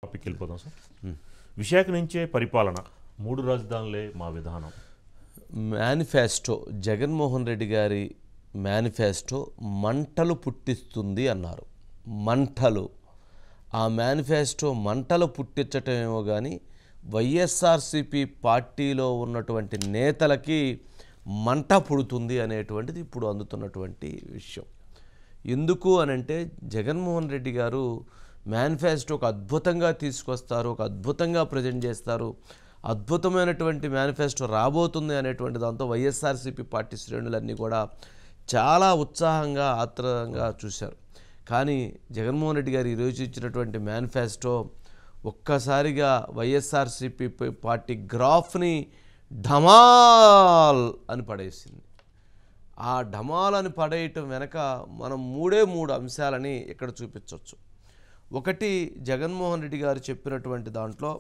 Topic వెళ్ళిపోదాం sir. Visakha నుంచే పరిపాలన, 3 రాజధానులే మా విధానం. మేనిఫెస్టో, జగన్మోహన్ రెడ్డి గారి మేనిఫెస్టో మంటలు పుట్టిస్తుంది అన్నారు. మంటలు, ఆ మేనిఫెస్టో మంటలు పుట్టించటమేమో కానీ వైఎస్ఆర్సిపి పార్టీలో ఉన్నటువంటి నేతలకి మంట పుడుతుంది అనేటువంటిది ఇప్పుడు అందుతున్నటువంటి విషయం. ఎందుకు అనంటే జగన్మోహన్ రెడ్డి గారు మేనిఫెస్టో ఒక అద్భుతంగా తీసుకొస్తారు, ఒక అద్భుతంగా ప్రజెంట్ చేస్తారు, అద్భుతమైనటువంటి మేనిఫెస్టో రాబోతుంది అనేటువంటి దాంతో వైఎస్ఆర్సిపి పార్టీ శ్రేణులన్నీ కూడా చాలా ఉత్సాహంగా ఆత్రంగా చూశారు. కానీ జగన్మోహన్ రెడ్డి గారు ఈరోజు ఇచ్చినటువంటి మేనిఫెస్టో ఒక్కసారిగా వైఎస్ఆర్సిపి పార్టీ గ్రాఫ్ని ఢమాల్ అని పడేసింది. ఆ ఢమాల్ అని పడేయటం వెనక మనం మూడే అంశాలని ఇక్కడ చూపించవచ్చు. ఒకటి, జగన్మోహన్ రెడ్డి గారు చెప్పినటువంటి దాంట్లో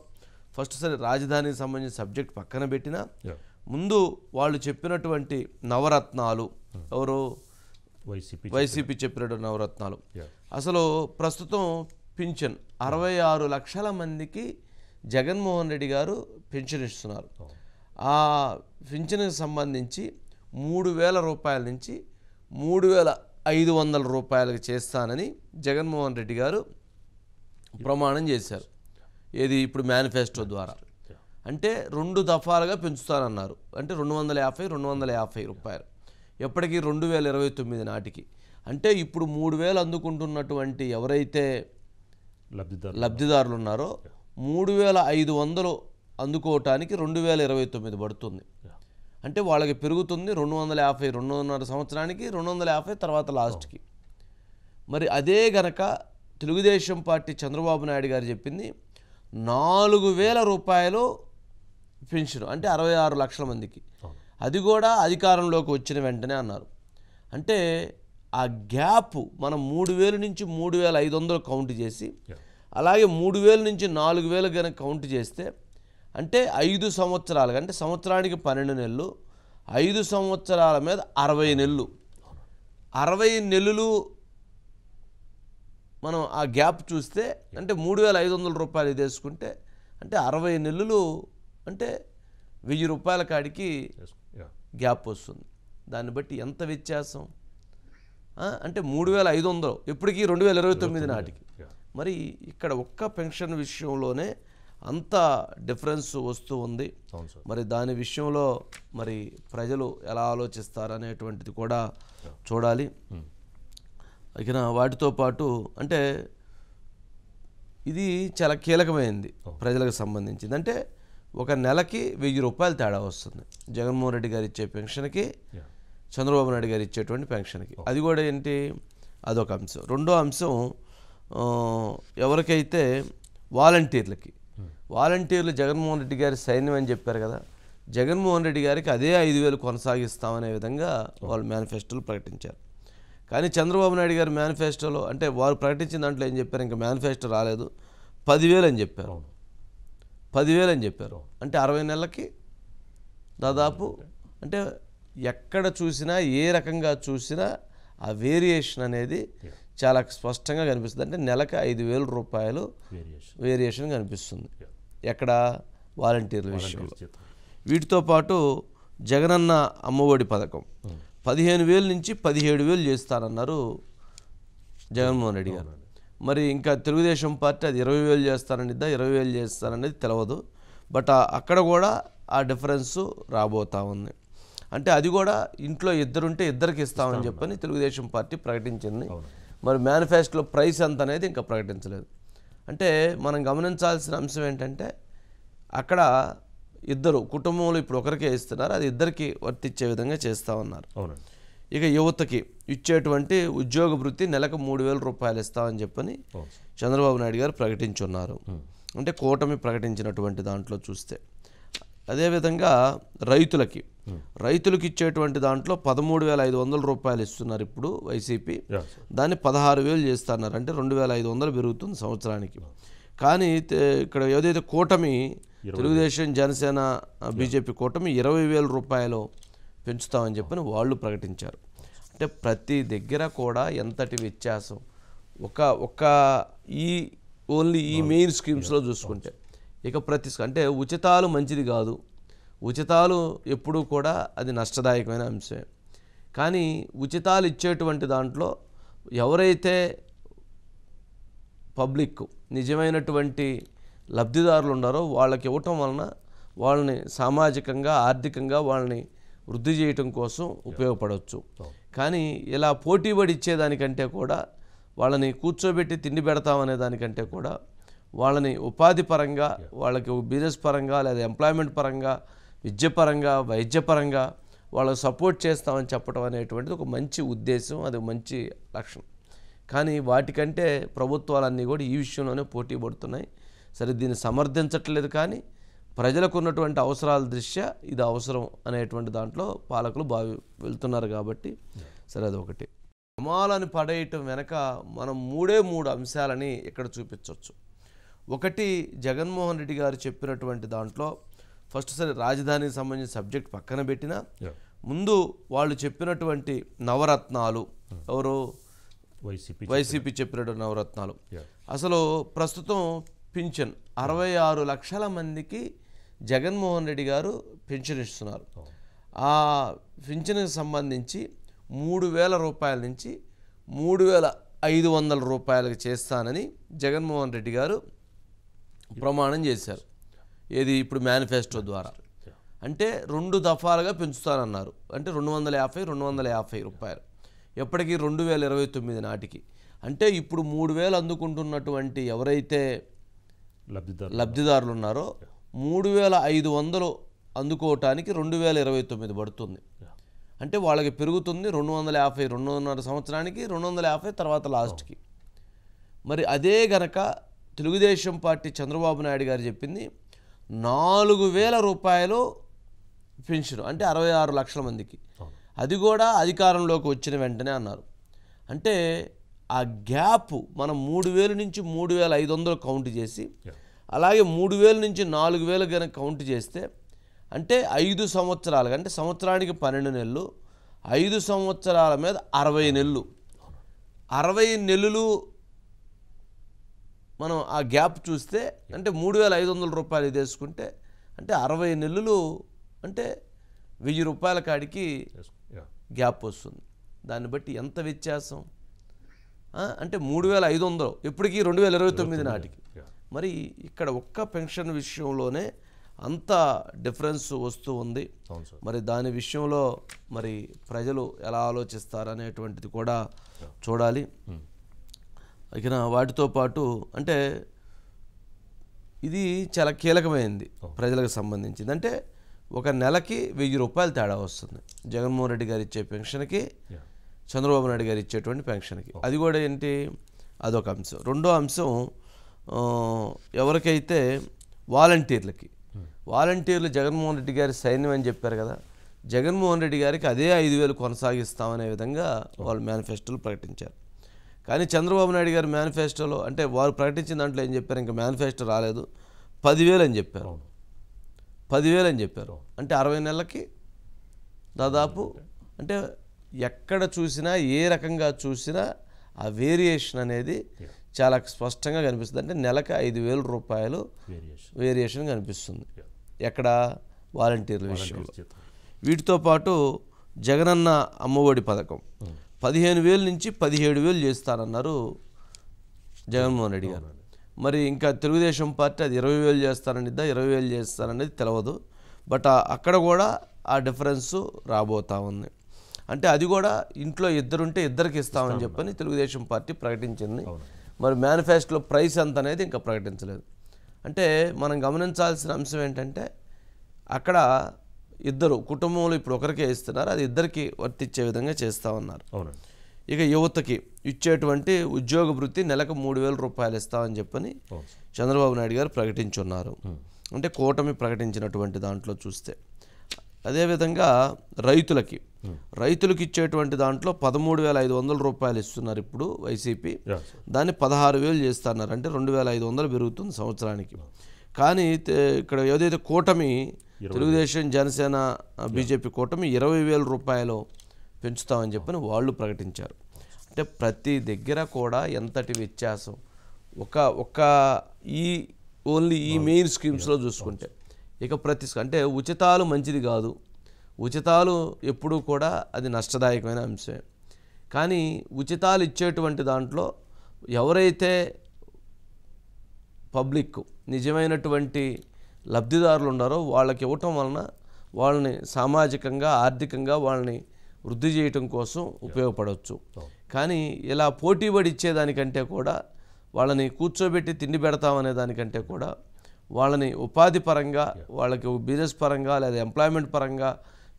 ఫస్ట్ సరే రాజధానికి సంబంధించిన సబ్జెక్ట్ పక్కన పెట్టినా ముందు వాళ్ళు చెప్పినటువంటి నవరత్నాలు, ఎవరు వైసీపీ చెప్పినటువంటి నవరత్నాలు. అసలు ప్రస్తుతం పింఛన్ 66 లక్షల మందికి జగన్మోహన్ రెడ్డి గారు పెన్షన్ ఇస్తున్నారు. ఆ పింఛన్కి సంబంధించి 3,000 రూపాయల నుంచి 3,500 రూపాయలకు చేస్తానని జగన్మోహన్ రెడ్డి గారు ప్రమాణం చేశారు. ఏది ఇప్పుడు మేనిఫెస్టో ద్వారా. అంటే 2 దఫాలుగా పెంచుతానన్నారు. అంటే 250 రూపాయలు ఎప్పటికీ 2029 నాటికి. అంటే ఇప్పుడు 3,000 అందుకుంటున్నటువంటి ఎవరైతే లబ్ధిదారులు ఉన్నారో 3,500 అందుకోవటానికి 2029 పడుతుంది. అంటే వాళ్ళకి పెరుగుతుంది 250, 2.5 సంవత్సరానికి, 250 తర్వాత లాస్ట్కి. మరి అదే గనక తెలుగుదేశం పార్టీ చంద్రబాబు నాయుడు గారు చెప్పింది 4,000 రూపాయలు పెన్షన్, అంటే 66 లక్షల మందికి. అది కూడా అధికారంలోకి వచ్చిన వెంటనే అన్నారు. అంటే ఆ గ్యాప్ మనం 3,000 నుంచి 3,500 కౌంట్ చేసి, అలాగే 3,000 నుంచి 4,000 కనుక కౌంట్ చేస్తే అంటే 5 సంవత్సరాలు, అంటే సంవత్సరానికి 12 నెలలు, 5 సంవత్సరాల మీద 60 నెలలు. 60 నెలలు మనం ఆ గ్యాప్ చూస్తే అంటే 3,500 రూపాయలు తీసుకుంటే అంటే 60 నెలలు అంటే 1,000 రూపాయల కాడికి గ్యాప్ వస్తుంది. దాన్ని బట్టి ఎంత వ్యత్యాసం అంటే 3,500 ఎప్పటికీ 2029 నాటికి. మరి ఇక్కడ ఒక్క పెన్షన్ విషయంలోనే అంత డిఫరెన్స్ వస్తూ ఉంది. మరి దాని విషయంలో మరి ప్రజలు ఎలా ఆలోచిస్తారనేటువంటిది కూడా చూడాలి. ఇక వాటితో పాటు అంటే ఇది చాలా కీలకమైనది ప్రజలకు సంబంధించింది. అంటే ఒక నెలకి 1,000 రూపాయలు తేడా వస్తుంది జగన్మోహన్ రెడ్డి గారు ఇచ్చే పెన్షన్కి, చంద్రబాబు నాయుడు గారు ఇచ్చేటువంటి పెన్షన్కి. అది కూడా ఏంటి, అదొక అంశం. రెండో అంశం, ఎవరికైతే వాలంటీర్లు జగన్మోహన్ రెడ్డి గారి సైన్యం అని చెప్పారు కదా, జగన్మోహన్ రెడ్డి గారికి అదే 5,000 కొనసాగిస్తామనే విధంగా వాళ్ళు మేనిఫెస్టోలు ప్రకటించారు. కానీ చంద్రబాబు నాయుడు గారి మేనిఫెస్టోలో అంటే వారు ప్రకటించిన దాంట్లో ఏం చెప్పారు, ఇంకా మేనిఫెస్టో రాలేదు, 10,000 అని చెప్పారు. 10,000 అని చెప్పారు. అంటే 60 నెలలకి దాదాపు, అంటే ఎక్కడ చూసినా ఏ రకంగా చూసినా ఆ వేరియేషన్ అనేది చాలా స్పష్టంగా కనిపిస్తుంది. అంటే నెలకు 5,000 రూపాయలు వేరియేషన్ కనిపిస్తుంది ఎక్కడ, వాలంటీర్ల విషయంలో. వీటితో పాటు జగనన్న అమ్మఒడి పథకం 15,000 నుంచి 17,000 చేస్తానన్నారు జగన్మోహన్ రెడ్డి గారు. మరి ఇంకా తెలుగుదేశం పార్టీ అది 20,000 చేస్తాననిద్దా, 20,000 చేస్తాననేది తెలియదు. బట్ అక్కడ కూడా ఆ డిఫరెన్స్ రాబోతా ఉంది. అంటే అది కూడా ఇంట్లో ఇద్దరుంటే ఇద్దరికి ఇస్తామని చెప్పని తెలుగుదేశం పార్టీ ప్రకటించింది. మరి మేనిఫెస్టోలో ప్రైస్ ఎంత అనేది ఇంకా ప్రకటించలేదు. అంటే మనం గమనించాల్సిన అంశం ఏంటంటే అక్కడ ఇద్దరు కుటుంబంలో ఇప్పుడు ఒకరికే ఇస్తున్నారు, అది ఇద్దరికి వర్తించే విధంగా చేస్తామన్నారు. ఇక యువతకి ఇచ్చేటువంటి ఉద్యోగ వృత్తి నెలకు 3,000 రూపాయలు ఇస్తామని చెప్పని చంద్రబాబు నాయుడు గారు ప్రకటించున్నారు. అంటే కూటమి ప్రకటించినటువంటి దాంట్లో చూస్తే. అదేవిధంగా రైతులకి ఇచ్చేటువంటి దాంట్లో 13,500 రూపాయలు ఇస్తున్నారు ఇప్పుడు వైసీపీ, దాన్ని 16,000 చేస్తున్నారు. అంటే 2,500 పెరుగుతుంది సంవత్సరానికి. కానీ ఇక్కడ ఏదైతే కూటమి, తెలుగుదేశం, జనసేన, బీజేపీ కూటమి 20,000 రూపాయలు పెంచుతామని చెప్పని వాళ్ళు ప్రకటించారు. అంటే ప్రతి దగ్గర కూడా ఎంతటి వ్యత్యాసం. ఒక ఈ ఓన్లీ ఈ మెయిన్ స్కీమ్స్లో చూసుకుంటే. ఇక అంటే ఉచితాలు మంచిది కాదు, ఉచితాలు ఎప్పుడూ కూడా అది నష్టదాయకమైన అంశమే. కానీ ఉచితాలు ఇచ్చేటువంటి దాంట్లో ఎవరైతే పబ్లిక్ నిజమైనటువంటి లబ్ధిదారులు ఉన్నారో వాళ్ళకి ఇవ్వటం వలన వాళ్ళని సామాజికంగా ఆర్థికంగా వాళ్ళని వృద్ధి చేయటం కోసం ఉపయోగపడవచ్చు. కానీ ఇలా పోటీపడి ఇచ్చేదానికంటే కూడా వాళ్ళని కూర్చోబెట్టి తిండి పెడతామనే దానికంటే కూడా వాళ్ళని ఉపాధి పరంగా వాళ్ళకి బిజినెస్ పరంగా లేదా ఎంప్లాయ్మెంట్ పరంగా విద్యపరంగా వైద్యపరంగా వాళ్ళకు సపోర్ట్ చేస్తామని చెప్పడం అనేటువంటిది ఒక మంచి ఉద్దేశం, అది మంచి లక్షణం. కానీ వాటికంటే ప్రభుత్వాలన్నీ కూడా ఈ విషయంలోనే పోటీ పడుతున్నాయి. సరే, దీన్ని సమర్థించట్లేదు, కానీ ప్రజలకు ఉన్నటువంటి అవసరాల దృష్ట్యా ఇది అవసరం అనేటువంటి దాంట్లో పాలకులు వెళ్తున్నారు కాబట్టి సరే, అదొకటి. ప్రమాలను పడేయటం వెనక మనం మూడు అంశాలని ఇక్కడ చూపించవచ్చు. ఒకటి, జగన్మోహన్ రెడ్డి గారు చెప్పినటువంటి దాంట్లో ఫస్ట్ సరే రాజధానికి సంబంధించిన సబ్జెక్ట్ పక్కన పెట్టినా ముందు వాళ్ళు చెప్పినటువంటి నవరత్నాలు, ఎవరు వైసీపీ చెప్పినటువంటి నవరత్నాలు. అసలు ప్రస్తుతం పింఛన్ 66 లక్షల మందికి జగన్మోహన్ రెడ్డి గారు పెన్షన్ ఇస్తున్నారు. ఆ పింఛన్కి సంబంధించి 3,000 రూపాయల నుంచి 3,500 రూపాయలకు చేస్తానని జగన్మోహన్ రెడ్డి గారు ప్రమాణం చేశారు. ఏది ఇప్పుడు మేనిఫెస్టో ద్వారా. అంటే 2 దఫాలుగా పెంచుతానన్నారు. అంటే 250 రూపాయలు ఎప్పటికీ 2029 నాటికి. అంటే ఇప్పుడు 3,000 అందుకుంటున్నటువంటి ఎవరైతే లబ్ధిదారులు ఉన్నారో 3,500 అందుకోవటానికి 2029 పడుతుంది. అంటే వాళ్ళకి పెరుగుతుంది 250, 2.5 సంవత్సరానికి 250 తర్వాత లాస్ట్కి. మరి అదే గనక తెలుగుదేశం పార్టీ చంద్రబాబు నాయుడు గారు చెప్పింది 4,000 రూపాయలు పెన్షన్, అంటే 66 లక్షల మందికి. అది కూడా అధికారంలోకి వచ్చిన వెంటనే అన్నారు. అంటే ఆ గ్యాప్ మనం 3,000 నుంచి 3,500 కౌంట్ చేసి, అలాగే 3,000 నుంచి 4,000 కనుక కౌంట్ చేస్తే, అంటే 5 సంవత్సరాలు, అంటే సంవత్సరానికి 12 నెలలు, 5 సంవత్సరాల మీద 60 నెలలు. 60 నెలలు మనం ఆ గ్యాప్ చూస్తే, అంటే 3,500 రూపాయలు తీసుకుంటే, అంటే 60 నెలలు అంటే 1,000 రూపాయల కాడికి గ్యాప్ వస్తుంది. దాన్ని బట్టి ఎంత వ్యత్యాసం, అంటే 3,500 ఇప్పటికీ 2029 నాటికి. మరి ఇక్కడ ఒక్క పెన్షన్ విషయంలోనే అంత డిఫరెన్స్ వస్తూ ఉంది. మరి దాని విషయంలో మరి ప్రజలు ఎలా ఆలోచిస్తారనేటువంటిది కూడా చూడాలి. ఇక వాటితో పాటు అంటే ఇది చాలా కీలకమైంది ప్రజలకు సంబంధించింది. అంటే ఒక నెలకి 1,000 రూపాయలు తేడా వస్తుంది జగన్మోహన్ రెడ్డి గారు ఇచ్చే పెన్షన్కి, చంద్రబాబు నాయుడు గారు ఇచ్చేటువంటి పెన్షన్కి. అది కూడా ఏంటి, అదొక అంశం. రెండో అంశం, ఎవరికైతే వాలంటీర్లు జగన్మోహన్ రెడ్డి గారి సైన్యం అని చెప్పారు కదా, జగన్మోహన్ రెడ్డి గారికి అదే 5,000 కొనసాగిస్తామనే విధంగా వాళ్ళు మేనిఫెస్టోలు ప్రకటించారు. కానీ చంద్రబాబు నాయుడు గారి మేనిఫెస్టోలో, అంటే వారు ప్రకటించిన దాంట్లో ఏం చెప్పారు, ఇంకా మేనిఫెస్టో రాలేదు, 10,000 అని చెప్పారు. 10,000 అని చెప్పారు. అంటే 60 నెలలకి దాదాపు, అంటే ఎక్కడ చూసినా ఏ రకంగా చూసినా ఆ వేరియేషన్ అనేది చాలా స్పష్టంగా కనిపిస్తుంది. అంటే నెలకు 5,000 రూపాయలు వేరియేషన్ కనిపిస్తుంది ఎక్కడ, వాలంటీర్ల విషయంలో. వీటితో పాటు జగనన్న అమ్మఒడి పథకం 15,000 నుంచి 17,000 చేస్తానన్నారు జగన్మోహన్ రెడ్డి గారు. మరి ఇంకా తెలుగుదేశం పార్టీ అది 20,000 చేస్తాననిద్దా, 20,000 చేస్తాననేది తెలియదు. బట్ అక్కడ కూడా ఆ డిఫరెన్స్ రాబోతా ఉంది. అంటే అది కూడా ఇంట్లో ఇద్దరుంటే ఇద్దరికి ఇస్తామని చెప్పని తెలుగుదేశం పార్టీ ప్రకటించింది. మరి మేనిఫెస్టోలో ప్రైస్ ఎంత అనేది ఇంకా ప్రకటించలేదు. అంటే మనం గమనించాల్సిన అంశం ఏంటంటే, అక్కడ ఇద్దరు కుటుంబంలో ఇప్పుడు ఒకరికే ఇస్తున్నారు, అది ఇద్దరికి వర్తించే విధంగా చేస్తూ ఉన్నారు. ఇక యువతకి ఇచ్చేటువంటి ఉద్యోగ వృత్తి నెలకు 3,000 రూపాయలు ఇస్తామని చెప్పని చంద్రబాబు నాయుడు గారు ప్రకటించున్నారు. అంటే కూటమి ప్రకటించినటువంటి దాంట్లో చూస్తే. అదేవిధంగా రైతులకి ఇచ్చేటువంటి దాంట్లో 13,500 రూపాయలు ఇస్తున్నారు ఇప్పుడు వైసీపీ. దాన్ని 16,000 చేస్తున్నారు. అంటే 2,500 పెరుగుతుంది సంవత్సరానికి. కానీ ఇక్కడ ఏదైతే కూటమి, తెలుగుదేశం, జనసేన, బీజేపీ కూటమి 20,000 రూపాయలు పెంచుతామని చెప్పని వాళ్ళు ప్రకటించారు. అంటే ప్రతి దగ్గర కూడా ఎంతటి వ్యత్యాసం. ఒక ఈ ఓన్లీ ఈ మెయిన్ స్కీమ్స్లో చూసుకుంటే ఇక అంటే ఉచితాలు మంచిది కాదు, ఉచితాలు ఎప్పుడూ కూడా అది నష్టదాయకమైన అంశమే. కానీ ఉచితాలు ఇచ్చేటువంటి దాంట్లో ఎవరైతే పబ్లిక్ నిజమైనటువంటి లబ్ధిదారులు ఉన్నారో వాళ్ళకి ఇవ్వటం వలన వాళ్ళని సామాజికంగా ఆర్థికంగా వాళ్ళని వృద్ధి చేయటం కోసం ఉపయోగపడవచ్చు. కానీ ఇలా పోటీపడి ఇచ్చేదానికంటే కూడా వాళ్ళని కూర్చోబెట్టి తిండి పెడతామనే దానికంటే కూడా వాళ్ళని ఉపాధి పరంగా వాళ్ళకి బిజినెస్ పరంగా లేదా ఎంప్లాయ్మెంట్ పరంగా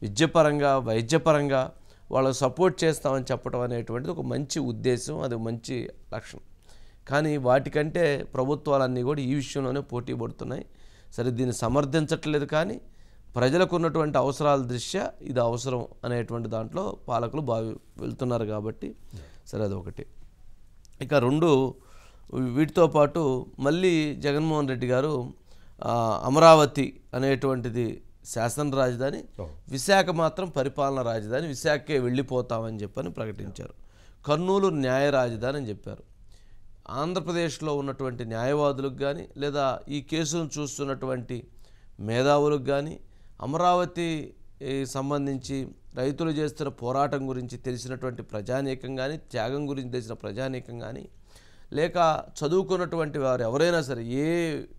విద్యపరంగా వైద్యపరంగా వాళ్ళకు సపోర్ట్ చేస్తామని చెప్పడం అనేటువంటిది ఒక మంచి ఉద్దేశం, అది మంచి లక్షణం. కానీ వాటికంటే ప్రభుత్వాలన్నీ కూడా ఈ విషయంలోనే పోటీ పడుతున్నాయి. సరే, దీన్ని సమర్థించట్లేదు, కానీ ప్రజలకు ఉన్నటువంటి అవసరాల దృష్ట్యా ఇది అవసరం అనేటువంటి దాంట్లో పాలకులు వెళ్తున్నారు కాబట్టి సరే, అదొకటి. ఇక రెండు, వీటితో పాటు మళ్ళీ జగన్మోహన్ రెడ్డి గారు అమరావతి అనేటువంటిది శాసన రాజధాని, విశాఖ మాత్రం పరిపాలన రాజధాని, విశాఖకే వెళ్ళిపోతామని చెప్పని ప్రకటించారు. కర్నూలు న్యాయ రాజధాని అని చెప్పారు. ఆంధ్రప్రదేశ్లో ఉన్నటువంటి న్యాయవాదులకు కానీ లేదా ఈ కేసును చూస్తున్నటువంటి మేధావులకు కానీ అమరావతి సంబంధించి రైతులు చేస్తున్న పోరాటం గురించి తెలిసినటువంటి ప్రజానీకం కానీ, త్యాగం గురించి తెలిసిన ప్రజానీకం కానీ, లేక చదువుకున్నటువంటి వారు ఎవరైనా సరే, ఏ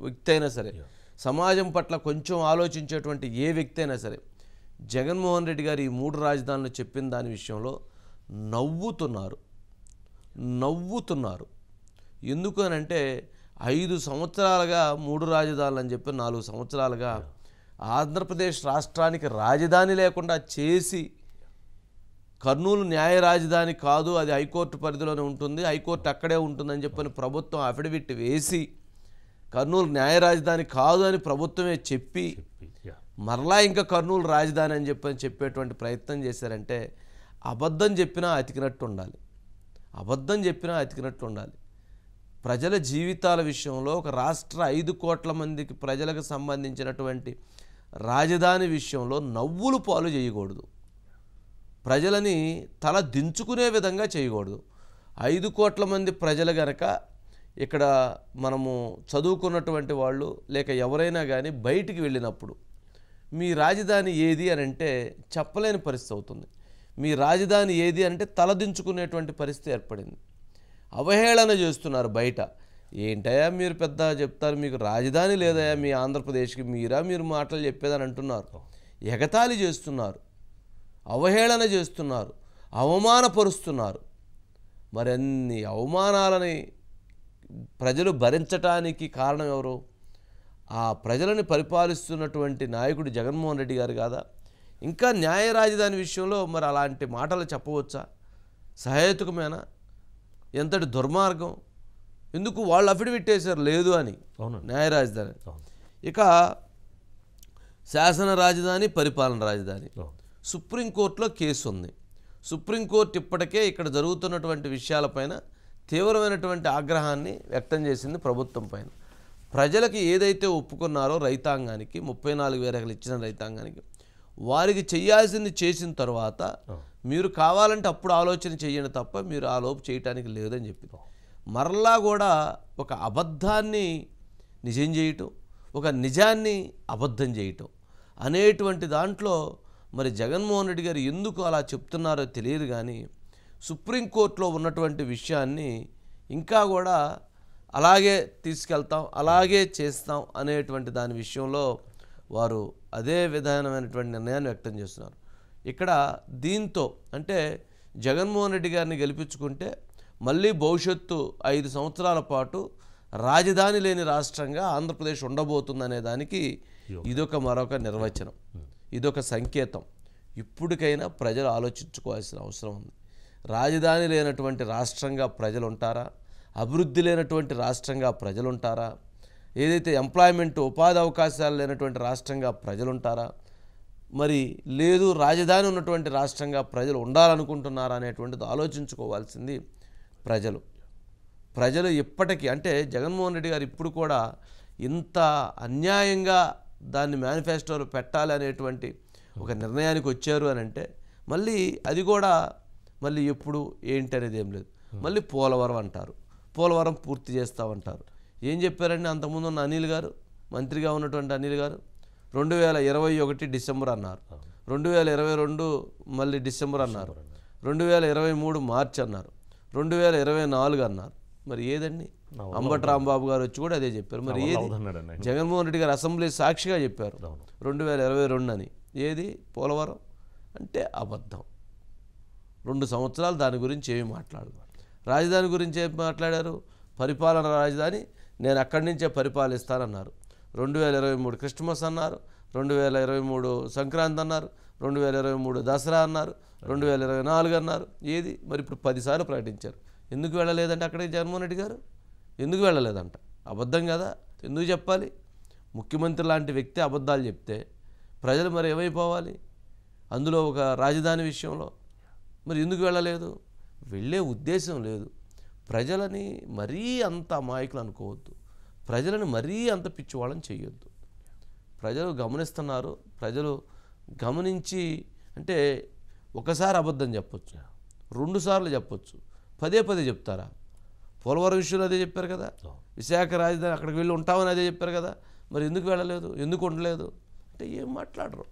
వ్యక్తి అయినా సరే, సమాజం పట్ల కొంచెం ఆలోచించేటువంటి ఏ వ్యక్తి అయినా సరే జగన్మోహన్ రెడ్డి గారు ఈ 3 రాజధానులు చెప్పిన దాని విషయంలో నవ్వుతున్నారు. ఎందుకు అని అంటే 5 సంవత్సరాలుగా 3 రాజధానులు అని చెప్పి 4 సంవత్సరాలుగా ఆంధ్రప్రదేశ్ రాష్ట్రానికి రాజధాని లేకుండా చేసి, కర్నూలు న్యాయ రాజధాని కాదు, అది హైకోర్టు పరిధిలోనే ఉంటుంది, హైకోర్టు అక్కడే ఉంటుందని చెప్పని ప్రభుత్వం అఫిడవిట్ వేసి, కర్నూలు న్యాయ రాజధాని కాదు అని ప్రభుత్వమే చెప్పి మరలా ఇంకా కర్నూలు రాజధాని అని చెప్పేటువంటి ప్రయత్నం చేశారంటే అబద్ధం చెప్పినా అతికినట్టు ఉండాలి. ప్రజల జీవితాల విషయంలో ఒక రాష్ట్ర 5 కోట్ల మందికి ప్రజలకు సంబంధించినటువంటి రాజధాని విషయంలో నవ్వులు పాలు చేయకూడదు, ప్రజలని తల దించుకునే విధంగా చేయకూడదు. 5 కోట్ల మంది ప్రజలు గనక ఇక్కడ మనము చదువుకున్నటువంటి వాళ్ళు లేక ఎవరైనా కానీ బయటికి వెళ్ళినప్పుడు మీ రాజధాని ఏది అని అంటే చెప్పలేని పరిస్థితి అవుతుంది. మీ రాజధాని ఏది అంటే తలదించుకునేటువంటి పరిస్థితి ఏర్పడింది. అవహేళన చేస్తున్నారు బయట. ఏంటయ్యా మీరు పెద్ద చెప్తారు, మీకు రాజధాని లేదయ్యా మీ ఆంధ్రప్రదేశ్కి, మీరు మాటలు చెప్పేదని అంటున్నారు. ఎగతాళి చేస్తున్నారు, అవహేళన చేస్తున్నారు, అవమానపరుస్తున్నారు. మరి అన్ని అవమానాలని ప్రజలు భరించటానికి కారణం ఎవరు? ఆ ప్రజలని పరిపాలిస్తున్నటువంటి నాయకుడు జగన్మోహన్ రెడ్డి గారు కాదా? ఇంకా న్యాయ రాజధాని విషయంలో మరి అలాంటి మాటలు చెప్పవచ్చా? సహేతుకమేనా? ఎంతటి దుర్మార్గం! ఎందుకు వాళ్ళు అఫిడవిట్ వేశారు లేదు అని న్యాయ రాజధాని. ఇక శాసన రాజధాని, పరిపాలన రాజధాని, సుప్రీంకోర్టులో కేసు ఉంది. సుప్రీంకోర్టు ఇప్పటికే ఇక్కడ జరుగుతున్నటువంటి విషయాలపైన తీవ్రమైనటువంటి ఆగ్రహాన్ని వ్యక్తం చేసింది ప్రభుత్వం పైన. ప్రజలకి ఏదైతే ఒప్పుకున్నారో రైతాంగానికి 34,000 ఎకరాలు ఇచ్చిన రైతాంగానికి వారికి చేయాల్సింది చేసిన తర్వాత మీరు కావాలంటే అప్పుడు ఆలోచన చేయండి తప్ప మీరు ఆ లోపు చేయటానికి లేదని చెప్పి మరలా కూడా ఒక అబద్ధాన్ని నిజం చేయటం, ఒక నిజాన్ని అబద్ధం చేయటం అనేటువంటి దాంట్లో మరి జగన్మోహన్ రెడ్డి గారు ఎందుకు అలా చెప్తున్నారో తెలియదు. కానీ సుప్రీంకోర్టులో ఉన్నటువంటి విషయాన్ని ఇంకా కూడా అలాగే తీసుకెళ్తాం, అలాగే చేస్తాం అనేటువంటి దాని విషయంలో వారు అదే విధానమైనటువంటి నిర్ణయాన్ని వ్యక్తం చేస్తున్నారు. ఇక్కడ దీంతో అంటే జగన్మోహన్ రెడ్డి గారిని గెలిపించుకుంటే మళ్ళీ భవిష్యత్తు 5 సంవత్సరాల పాటు రాజధాని లేని రాష్ట్రంగా ఆంధ్రప్రదేశ్ ఉండబోతుందనే దానికి ఇదొక మరొక నిర్వచనం, ఇదొక సంకేతం. ఇప్పటికైనా ప్రజలు ఆలోచించుకోవాల్సిన అవసరం ఉంది. రాజధాని లేనటువంటి రాష్ట్రంగా ప్రజలు ఉంటారా? అభివృద్ధి లేనటువంటి రాష్ట్రంగా ప్రజలు ఉంటారా? ఏదైతే ఎంప్లాయ్మెంట్ ఉపాధి అవకాశాలు లేనటువంటి రాష్ట్రంగా ప్రజలు ఉంటారా? మరి లేదు రాజధాని ఉన్నటువంటి రాష్ట్రంగా ప్రజలు ఉండాలనుకుంటున్నారా అనేటువంటిది ఆలోచించుకోవాల్సింది ప్రజలు ఇప్పటికీ అంటే జగన్మోహన్ రెడ్డి గారు ఇప్పుడు కూడా ఇంత అన్యాయంగా దాన్ని మేనిఫెస్టోలో పెట్టాలి అనేటువంటి ఒక నిర్ణయానికి వచ్చారు అని అంటే మళ్ళీ అది కూడా మళ్ళీ ఎప్పుడు ఏంటి అనేది ఏం లేదు. మళ్ళీ పోలవరం అంటారు. పోలవరం పూర్తి చేస్తామంటారు. ఏం చెప్పారండి అంతకుముందు ఉన్న అనిల్ గారు, మంత్రిగా ఉన్నటువంటి అనిల్ గారు? 2021 డిసెంబర్ అన్నారు, 2022 మళ్ళీ డిసెంబర్ అన్నారు, 2023 మార్చి అన్నారు, 2024 అన్నారు. మరి ఏదండి? అంబటి రాంబాబు గారు వచ్చి కూడా అదే చెప్పారు. మరి ఏది? జగన్మోహన్ రెడ్డి గారు అసెంబ్లీ సాక్షిగా చెప్పారు 2022 అని. ఏది పోలవరం అంటే అబద్ధం. 2 సంవత్సరాలు దాని గురించి ఏమి మాట్లాడదు. రాజధాని గురించి ఏం మాట్లాడారు? పరిపాలన రాజధాని నేను అక్కడి నుంచే పరిపాలిస్తానన్నారు. 2023 క్రిస్మస్ అన్నారు, 2023 సంక్రాంతి అన్నారు, 2023 దసరా అన్నారు, 2024 అన్నారు. ఏది? మరి ఇప్పుడు 10 సార్లు ప్రకటించారు. ఎందుకు వెళ్ళలేదంటే అక్కడికి జగన్మోహన్ రెడ్డి గారు ఎందుకు వెళ్ళలేదంట? అబద్ధం కదా, ఎందుకు చెప్పాలి? ముఖ్యమంత్రి లాంటి వ్యక్తి అబద్ధాలు చెప్తే ప్రజలు మరి ఏమైపోవాలి? అందులో ఒక రాజధాని విషయంలో మరి ఎందుకు వెళ్ళలేదు? వెళ్ళే ఉద్దేశం లేదు. ప్రజలని మరీ అంత అమాయకులు అనుకోవద్దు, ప్రజలను మరీ అంత పిచ్చివాళ్ళని చేయొద్దు. ప్రజలు గమనిస్తున్నారు. ప్రజలు గమనించి అంటే ఒకసారి అబద్ధం చెప్పొచ్చు, 2 సార్లు చెప్పొచ్చు, పదే చెప్తారా? పోలవరం విషయంలో అదే చెప్పారు కదా, విశాఖ రాజధాని అక్కడికి వెళ్ళి ఉంటామని అదే చెప్పారు కదా. మరి ఎందుకు వెళ్ళలేదు, ఎందుకు ఉండలేదు అంటే ఏం మాట్లాడరు.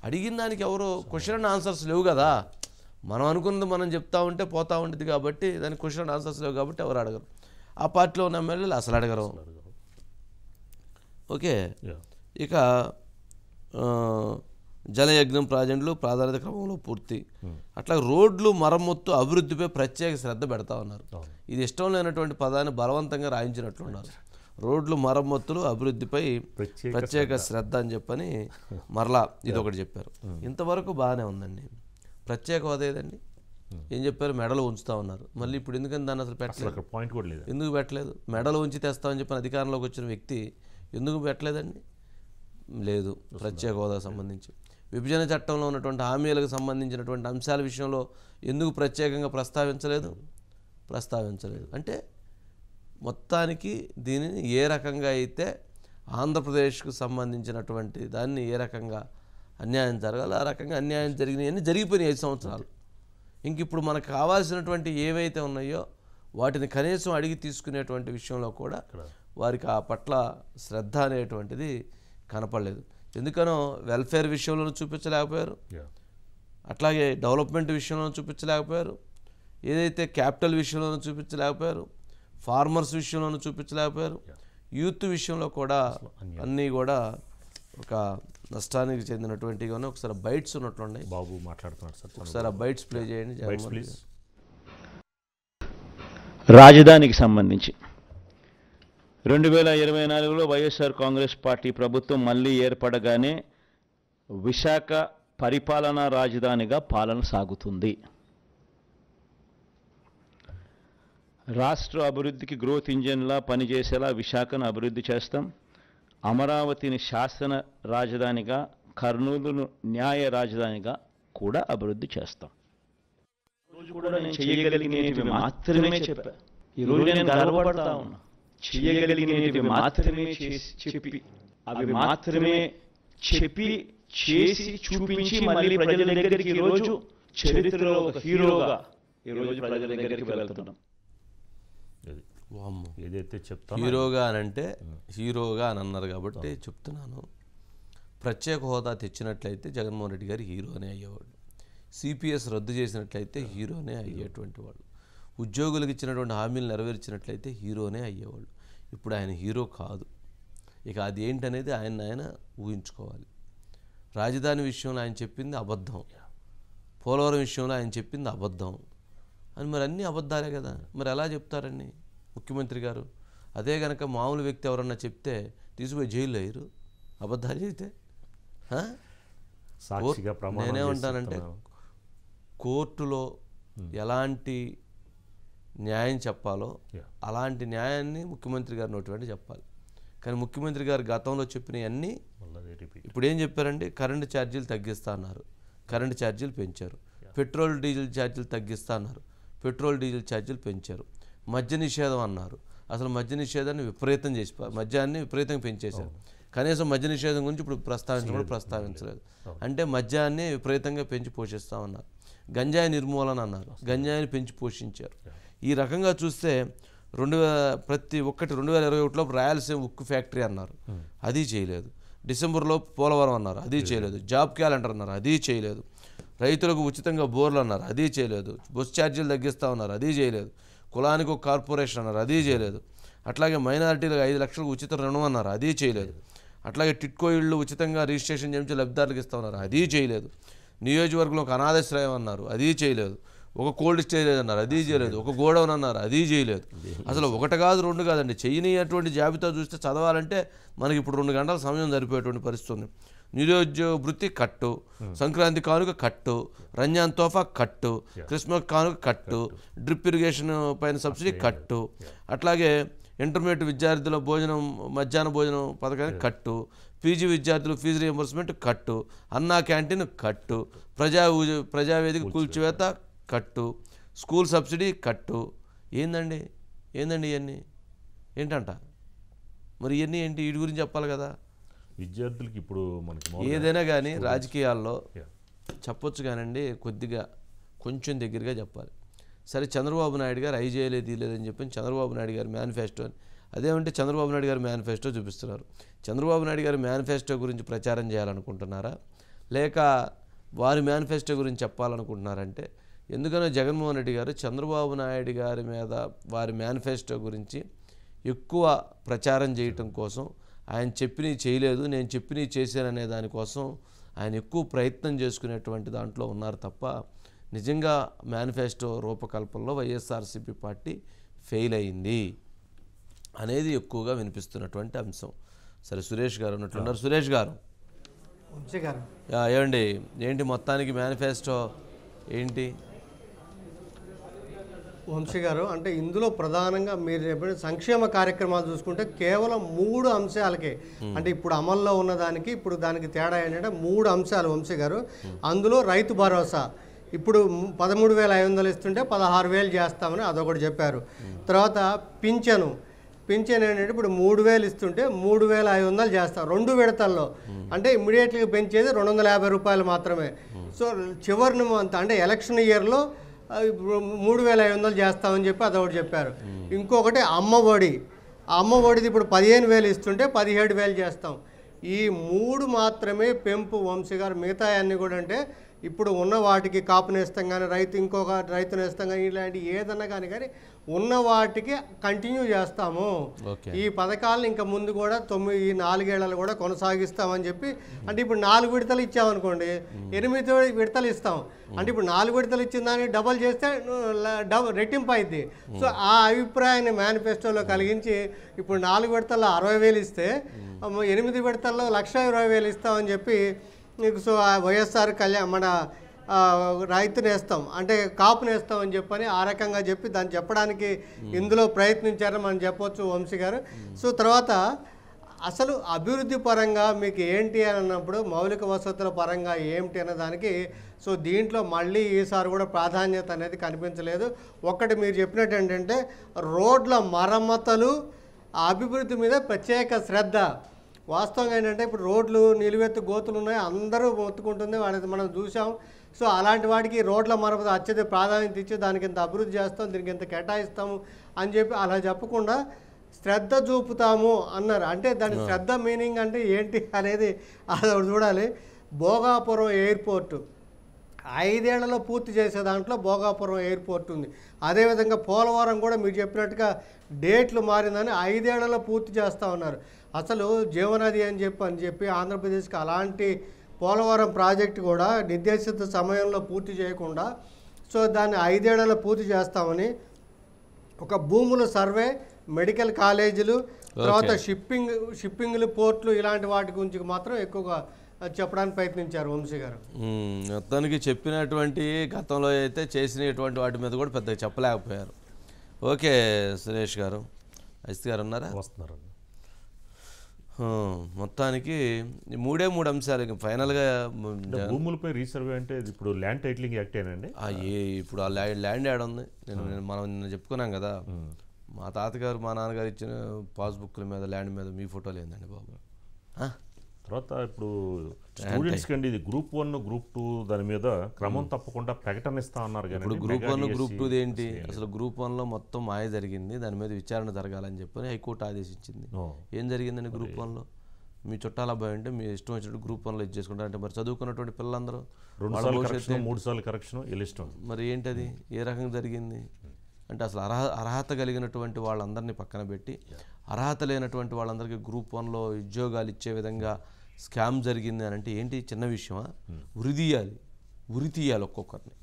అడిగిన దానికి ఎవరు క్వశ్చన్ అండ్ ఆన్సర్స్ లేవు కదా. మనం అనుకున్నది మనం చెప్తా ఉంటే పోతూ ఉంటుంది కాబట్టి దానికి క్వశ్చన్ అండ్ ఆన్సర్స్ లేవు కాబట్టి ఎవరు అడగరు. ఆ పార్టీలో ఉన్న ఎమ్మెల్యేలు అసలు అడగరు. ఓకే, ఇక జలయజ్ఞం ప్రాజెక్టులు ప్రాధాన్యత క్రమంలో పూర్తి. అట్లా రోడ్లు మరమ్మత్తు అభివృద్ధిపై ప్రత్యేక శ్రద్ధ పెడతా ఉన్నారు. ఇది ఇష్టం లేనటువంటి పదాన్ని బలవంతంగా రాయించినట్లున్నారు. రోడ్లు మరమ్మతులు అభివృద్ధిపై ప్రత్యేక శ్రద్ధ అని చెప్పని మరలా ఇదొకటి చెప్పారు. ఇంతవరకు బాగానే ఉందండి. ప్రత్యేక హోదా ఏదండి? ఏం చెప్పారు? మెడలు ఉంచుతా ఉన్నారు. మళ్ళీ ఇప్పుడు ఎందుకని దాన్ని అసలు పెట్టలేదు? పాయింట్ కూడా లేదు. ఎందుకు పెట్టలేదు? మెడలు ఉంచి తెస్తామని చెప్పిన అధికారంలోకి వచ్చిన వ్యక్తి ఎందుకు పెట్టలేదండి? లేదు. ప్రత్యేక హోదాకు సంబంధించి విభజన చట్టంలో ఉన్నటువంటి హామీలకు సంబంధించినటువంటి అంశాల విషయంలో ఎందుకు ప్రత్యేకంగా ప్రస్తావించలేదు? అంటే మొత్తానికి దీనిని ఏ రకంగా అయితే ఆంధ్రప్రదేశ్కు సంబంధించినటువంటి దాన్ని ఏ రకంగా అన్యాయం జరగాలి ఆ రకంగా అన్యాయం జరిగినాయని జరిగిపోయినాయి 5 సంవత్సరాలు. ఇంక ఇప్పుడు మనకు కావాల్సినటువంటి ఏవైతే ఉన్నాయో వాటిని కనీసం అడిగి తీసుకునేటువంటి విషయంలో కూడా వారికి ఆ పట్ల శ్రద్ధ అనేటువంటిది కనపడలేదు. ఎందుకనో వెల్ఫేర్ విషయంలో చూపించలేకపోయారు, అట్లాగే డెవలప్మెంట్ విషయంలో చూపించలేకపోయారు, ఏదైతే క్యాపిటల్ విషయంలో చూపించలేకపోయారు, ఫార్మర్స్ విషయంలో చూపించలేకపోయారు, యూత్ విషయంలో కూడా అన్నీ కూడా ఒక నష్టానికి చెందినటువంటిగా ఉన్నాయి. ఒకసారి బైట్స్ ఉన్నట్లున్నాయి. బాబు మాట్లాడుతున్నారు సార్, ఒకసారి ఆ బైట్స్ ప్లే చేయండి. రాజధానికి సంబంధించి 2024లో వైఎస్ఆర్ కాంగ్రెస్ పార్టీ ప్రభుత్వం మళ్ళీ ఏర్పడగానే విశాఖ పరిపాలనా రాజధానిగా పాలన సాగుతుంది. రాష్ట్ర అభివృద్ధికి గ్రోత్ ఇంజిన్లా పనిచేసేలా విశాఖను అభివృద్ధి చేస్తాం. అమరావతిని శాసన రాజధానిగా, కర్నూలును న్యాయ రాజధానిగా కూడా అభివృద్ధి చేస్తాం. రోజు కూడా నేను చేయగలిగినవి మాత్రమే చెప్పా. ఈరోజు నేను గర్వపడతా ఉన్నా. చేయగలిగినవి మాత్రమే చెప్పి అవి మాత్రమే చెప్పి చేసి చూపించి మళ్ళీ ప్రజల దగ్గరికి ఈరోజు చరిత్రలో ఒక హీరోగా ఈరోజు ప్రజల దగ్గరికి వెళ్తున్నాం. ఏదైతే చెప్తా హీరోగా అనంటే హీరోగా అని అన్నారు కాబట్టి చెప్తున్నాను. ప్రత్యేక హోదా తెచ్చినట్లయితే జగన్మోహన్ రెడ్డి గారు హీరోనే అయ్యేవాడు. సిపిఎస్ రద్దు చేసినట్లయితే హీరోనే అయ్యేటువంటి వాడు. ఉద్యోగులకు ఇచ్చినటువంటి హామీలు నెరవేర్చినట్లయితే హీరోనే అయ్యేవాళ్ళు. ఇప్పుడు ఆయన హీరో కాదు. ఇక అది ఏంటనేది ఆయన ఊహించుకోవాలి. రాజధాని విషయంలో ఆయన చెప్పింది అబద్ధం, పోలవరం విషయంలో ఆయన చెప్పింది అబద్ధం అని మరి అన్నీ అబద్ధాలే కదా. మరి ఎలా చెప్తారండి ముఖ్యమంత్రి గారు? అదే కనుక మామూలు వ్యక్తి ఎవరన్నా చెప్తే తీసుకుపోయి జైల్లో అయ్యారు అబద్ధాలు చెబితే. నేనేమంటానంటే కోర్టులో ఎలాంటి న్యాయం చెప్పాలో అలాంటి న్యాయాన్ని ముఖ్యమంత్రి గారు నోటివంటి చెప్పాలి. కానీ ముఖ్యమంత్రి గారు గతంలో చెప్పినవన్నీ ఇప్పుడు ఏం చెప్పారండి? కరెంటు ఛార్జీలు తగ్గిస్తా అన్నారు, కరెంటు ఛార్జీలు పెంచారు. పెట్రోల్ డీజిల్ ఛార్జీలు తగ్గిస్తా అన్నారు, పెట్రోల్ డీజిల్ ఛార్జీలు పెంచారు. మద్య నిషేధం అన్నారు, అసలు మద్య నిషేధాన్ని విపరీతం చేసి మద్యాన్ని విపరీతంగా పెంచేశారు. కనీసం మద్య నిషేధం గురించి ఇప్పుడు ప్రస్తావించలేదు. అంటే మద్యాన్ని విపరీతంగా పెంచి పోషిస్తామన్నారు. గంజాయి నిర్మూలన అన్నారు, గంజాయిని పెంచి పోషించారు. ఈ రకంగా చూస్తే ప్రతి ఒక్కటి 2021లో రాయలసీమ ఉక్కు ఫ్యాక్టరీ అన్నారు, అది చేయలేదు. డిసెంబర్లో పోలవరం అన్నారు, అది చేయలేదు. జాబ్ క్యాలెండర్ అన్నారు, అది చేయలేదు. రైతులకు ఉచితంగా బోర్లు అన్నారు, అది చేయలేదు. బస్ ఛార్జీలు తగ్గిస్తా ఉన్నారు, అది చేయలేదు. కులానికి ఒక కార్పొరేషన్ అన్నారు, అది చేయలేదు. అట్లాగే మైనారిటీలకు 5 లక్షలకు ఉచిత రుణం అన్నారు, అది చేయలేదు. అట్లాగే టిట్కో ఇళ్ళు ఉచితంగా రిజిస్ట్రేషన్ చేయించి లబ్ధిదారులకు ఇస్తా ఉన్నారు, అది చేయలేదు. నియోజకవర్గంలో ఒక అనాథాశ్రయం అన్నారు, అది చేయలేదు. ఒక కోల్డ్ స్టోరేజ్ అన్నారు, అది చేయలేదు. ఒక గోడౌన్ అన్నారు, అది చేయలేదు. అసలు ఒకటి కాదు 2 కాదండి. చేయనిటువంటి జాబితా చూస్తే చదవాలంటే మనకి ఇప్పుడు 2 గంటల సమయం సరిపోయేటువంటి పరిస్థితి ఉంది. నిరుద్యోగ వృత్తి కట్టు, సంక్రాంతి కానుక కట్టు, రంజాన్ తోఫా కట్టు, క్రిస్మస్ కానుక కట్టు, డ్రిప్ ఇరిగేషన్ పైన సబ్సిడీ కట్టు, అట్లాగే ఇంటర్మీడియట్ విద్యార్థుల భోజనం మధ్యాహ్న భోజనం పథకానికి కట్టు, పీజీ విద్యార్థులు ఫీజు రియంబర్స్మెంట్ కట్టు, అన్నా క్యాంటీన్ కట్టు, ప్రజావేదిక కూల్చివేత కట్టు, స్కూల్ సబ్సిడీ కట్టు. ఏందండి ఇవన్నీ ఏంటంట? మరి ఇవన్నీ ఏంటి? వీటి గురించి చెప్పాలి కదా. విద్యార్థులకి ఇప్పుడు మనకి ఏదైనా కానీ రాజకీయాల్లో చెప్పొచ్చు కానండి, కొద్దిగా కొంచెం దగ్గరగా చెప్పాలి. సరే, చంద్రబాబు నాయుడు గారు ఐజేయలేదు తీయలేదని చెప్పి చంద్రబాబు నాయుడు గారి మేనిఫెస్టో అని, అదేమంటే చంద్రబాబు నాయుడు గారి మేనిఫెస్టో చూపిస్తున్నారు. చంద్రబాబు నాయుడు గారి మేనిఫెస్టో గురించి ప్రచారం చేయాలనుకుంటున్నారా, లేక వారి మేనిఫెస్టో గురించి చెప్పాలనుకుంటున్నారంటే, ఎందుకనో జగన్మోహన్ రెడ్డి గారు చంద్రబాబు నాయుడు గారి మీద వారి మేనిఫెస్టో గురించి ఎక్కువ ప్రచారం చేయటం కోసం, ఆయన చెప్పినవి చేయలేదు, నేను చెప్పినవి చేశాననే దానికోసం ఆయన ఎక్కువ ప్రయత్నం చేసుకునేటువంటి దాంట్లో ఉన్నారు తప్ప, నిజంగా మేనిఫెస్టో రూపకల్పనలో వైఎస్ఆర్సీపీ పార్టీ ఫెయిల్ అయింది అనేది ఎక్కువగా వినిపిస్తున్నటువంటి అంశం. సరే, సురేష్ గారు ఉన్నట్లున్నారు. సురేష్ గారు, ఏమండి, ఏంటి మొత్తానికి మేనిఫెస్టో ఏంటి? వంశీ గారు, అంటే ఇందులో ప్రధానంగా మీరు చెప్పిన సంక్షేమ కార్యక్రమాలు చూసుకుంటే కేవలం 3 అంశాలకే, అంటే ఇప్పుడు అమల్లో ఉన్నదానికి ఇప్పుడు దానికి తేడా ఏంటంటే 3 అంశాలు వంశీ గారు. అందులో రైతు భరోసా ఇప్పుడు 13,500 ఇస్తుంటే 16,000 చేస్తామని అదొకటి చెప్పారు. తర్వాత పింఛను ఏంటంటే ఇప్పుడు 3,000 ఇస్తుంటే 3,500 చేస్తాం 2 విడతల్లో. అంటే ఇమ్మీడియట్గా పెంచేది 250 రూపాయలు మాత్రమే. సో చివరిని అంటే ఎలక్షన్ ఇయర్లో 3,500 చేస్తామని చెప్పి అదొకటి చెప్పారు. ఇంకొకటి అమ్మఒడి, అమ్మఒడిది ఇప్పుడు 15,000 ఇస్తుంటే 17,000 చేస్తాం. ఈ 3 మాత్రమే పెంపు వంశీ గారు. మిగతా అన్నీ కూడా అంటే ఇప్పుడు ఉన్న వాటికి కాపు నేస్తం కానీ, ఇంకొక రైతు నేస్తం కానీ, ఇలాంటి ఏదన్నా కానీ ఉన్న వాటికి కంటిన్యూ చేస్తాము. ఈ పథకాలను ఇంకా ముందు కూడా 9 4 ఏళ్లలో కూడా కొనసాగిస్తామని చెప్పి, అంటే ఇప్పుడు 4 విడతలు ఇచ్చామనుకోండి, 8 విడతలు ఇస్తాం. అంటే ఇప్పుడు 4 విడతలు ఇచ్చిన దాన్ని డబల్ చేస్తే రెట్టింపు అయింది. సో ఆ అభిప్రాయాన్ని మేనిఫెస్టోలో కలిగించి ఇప్పుడు 4 విడతల్లో 60,000 ఇస్తే 8 విడతల్లో 1,20,000 ఇస్తామని చెప్పి సో వైఎస్ఆర్ మన రైతు నేస్తాం అంటే కాపు నేస్తాం అని చెప్పని ఆ రకంగా చెప్పి దాన్ని చెప్పడానికి ఇందులో ప్రయత్నించారని మనం చెప్పొచ్చు వంశీ గారు. సో తర్వాత అసలు అభివృద్ధి పరంగా మీకు ఏంటి అని అన్నప్పుడు మౌలిక వసతుల పరంగా ఏమిటి అన్నదానికి సో దీంట్లో మళ్ళీ ఈసారి కూడా ప్రాధాన్యత అనేది కనిపించలేదు. ఒక్కటి మీరు చెప్పినట్టు ఏంటంటే రోడ్ల మరమ్మతులు అభివృద్ధి మీద ప్రత్యేక శ్రద్ధ. వాస్తవంగా ఏంటంటే ఇప్పుడు రోడ్లు నిలువెత్తు గోతులు ఉన్నాయి, అందరూ మొత్తుకుంటుంది, వాడికి మనం చూసాం. సో అలాంటి వాటికి రోడ్ల మరమ్మతు అత్యధిక ప్రాధాన్యత ఇచ్చి దానికి ఇంత అభివృద్ధి చేస్తాం, దీనికి ఇంత కేటాయిస్తాము అని చెప్పి అలా చెప్పకుండా శ్రద్ధ చూపుతాము అన్నారు. అంటే దాని శ్రద్ధ మీనింగ్ అంటే ఏంటి అనేది అది చూడాలి. భోగాపురం ఎయిర్పోర్టు 5 ఏళ్లలో పూర్తి చేసే దాంట్లో భోగాపురం ఎయిర్పోర్ట్ ఉంది. అదేవిధంగా పోలవరం కూడా మీరు చెప్పినట్టుగా డేట్లు మారిందని 5 ఏళ్లలో పూర్తి చేస్తూ ఉన్నారు. అసలు జీవనది అని చెప్పి ఆంధ్రప్రదేశ్కి అలాంటి పోలవరం ప్రాజెక్టు కూడా నిర్దేశిత సమయంలో పూర్తి చేయకుండా సో దాన్ని 5 ఏళ్లలో పూర్తి చేస్తామని ఒక భూముల సర్వే, మెడికల్ కాలేజీలు, తర్వాత షిప్పింగ్లు, పోర్ట్లు ఇలాంటి వాటి గురించి మాత్రం ఎక్కువగా చెప్పడానికి ప్రయత్నించారు వంశీ గారు. మొత్తానికి చెప్పినటువంటి గతంలో అయితే చేసినటువంటి వాటి మీద కూడా పెద్దగా చెప్పలేకపోయారు. ఓకే సురేష్ గారు, అజిత్ గారు ఉన్నారా? వస్తున్నారు. మొత్తానికి 3 అంశాలు ఫైనల్గా. భూములపై రీసర్వే అంటే ఇప్పుడు ల్యాండ్ టైటిలింగ్ యాక్ట్ ఏనండి. ఇప్పుడు ఆ ల్యాండ్ యాడ్ ఉంది. మనం నిన్న చెప్పుకున్నాం కదా, మా తాతగారు మా నాన్నగారు ఇచ్చిన పాస్బుక్ల మీద ల్యాండ్ మీద మీ ఫోటోలు ఏందండి బాబు? తర్వాత ఇప్పుడు స్టూడెంట్స్ కండి ఇది గ్రూప్ 1 గ్రూప్ 2 దాని మీద క్రమం తప్పకుండా ప్రకటన ఇస్తా అన్నారు కానీ ఇప్పుడు గ్రూప్ 1 గ్రూప్ 2 ఏంటి అసలు గ్రూప్ 1లో మొత్తం మాయ జరిగింది, దాని మీద విచారణ జరగాలని చెప్పని హైకోర్టు ఆదేశించింది. ఏం జరిగిందండి గ్రూప్ 1లో? మీ చుట్టాల అబ్బాయి అంటే మీ ఇష్టం వచ్చినట్టు గ్రూప్ 1లో ఇది చేసుకుంటారంటే మరి చదువుకున్నటువంటి పిల్లలందరూ 2 సార్లు కరెక్షన్ 3 సార్లు కరెక్షన్ ఇష్టం. మరి ఏంటది ఏ రకంగా జరిగింది అంటే అసలు అర్హత కలిగినటువంటి వాళ్ళందరినీ పక్కన పెట్టి అర్హత లేనటువంటి వాళ్ళందరికీ గ్రూప్ 1లో ఉద్యోగాలు ఇచ్చే విధంగా స్కామ్ జరిగింది అని అంటే ఏంటి చిన్న విషయమా? ఉరి తీయాలి ఒక్కొక్కరిని.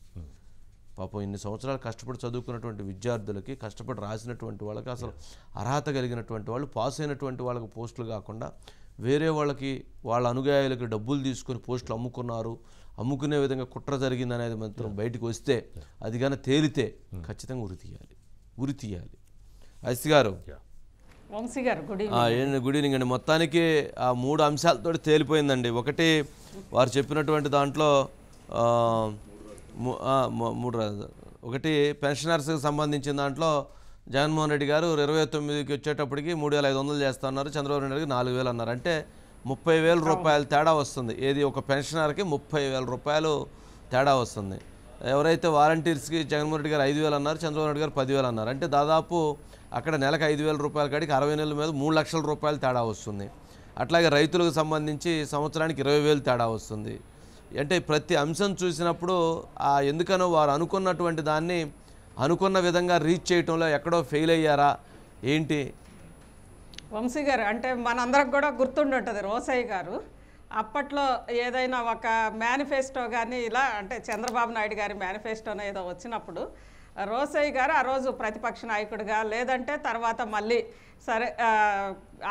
పాపం ఇన్ని సంవత్సరాలు కష్టపడి చదువుకున్నటువంటి విద్యార్థులకి, కష్టపడి రాసినటువంటి వాళ్ళకి, అసలు అర్హత కలిగినటువంటి వాళ్ళు, పాస్ అయినటువంటి వాళ్ళకి పోస్టులు కాకుండా వేరే వాళ్ళకి వాళ్ళ అనుగాయాలకి డబ్బులు తీసుకొని పోస్టులు అమ్ముకునే విధంగా కుట్ర జరిగింది అనేది మాత్రం బయటకు వస్తే, అది కానీ తేలితే ఖచ్చితంగా ఉరి తీయాలి. ఐసి గారు, వంశీ గారు గుడ్ ఈవినింగ్ అండి. మొత్తానికి ఆ 3 అంశాలతో తేలిపోయిందండి. ఒకటి వారు చెప్పినటువంటి దాంట్లో ఒకటి పెన్షనర్స్కి సంబంధించిన దాంట్లో జగన్మోహన్ రెడ్డి గారు 29కి వచ్చేటప్పటికి 3,500 చేస్తున్నారు, చంద్రబాబు నాయుడు గారికి 4,000 అన్నారు. అంటే 30,000 రూపాయలు తేడా వస్తుంది. ఏది ఒక పెన్షనర్కి 30,000 రూపాయలు తేడా వస్తుంది. ఎవరైతే వాలంటీర్స్కి జగన్మోహన్ రెడ్డి గారు 5,000 అన్నారు, చంద్రబాబు నాయుడు గారు 10,000 అన్నారు. అంటే దాదాపు అక్కడ నెలకు 5,000 రూపాయల కాడికి 60 నెలల మీద 3 లక్షల రూపాయలు తేడా వస్తుంది. అట్లాగే రైతులకు సంబంధించి సంవత్సరానికి 20,000 తేడా వస్తుంది. అంటే ప్రతి అంశం చూసినప్పుడు ఎందుకనో వారు అనుకున్నటువంటి దాన్ని అనుకున్న విధంగా రీచ్ చేయటంలో ఎక్కడో ఫెయిల్ అయ్యారా ఏంటి? వంశీ గారు అంటే మనందరికి కూడా గుర్తుండుంటుంది రోసయ్య గారు అప్పట్లో ఏదైనా ఒక మేనిఫెస్టో కానీ ఇలా అంటే చంద్రబాబు నాయుడు గారి మేనిఫెస్టోనో ఏదో వచ్చినప్పుడు రోసయ్య గారు ఆ రోజు ప్రతిపక్ష నాయకుడిగా లేదంటే తర్వాత మళ్ళీ సరే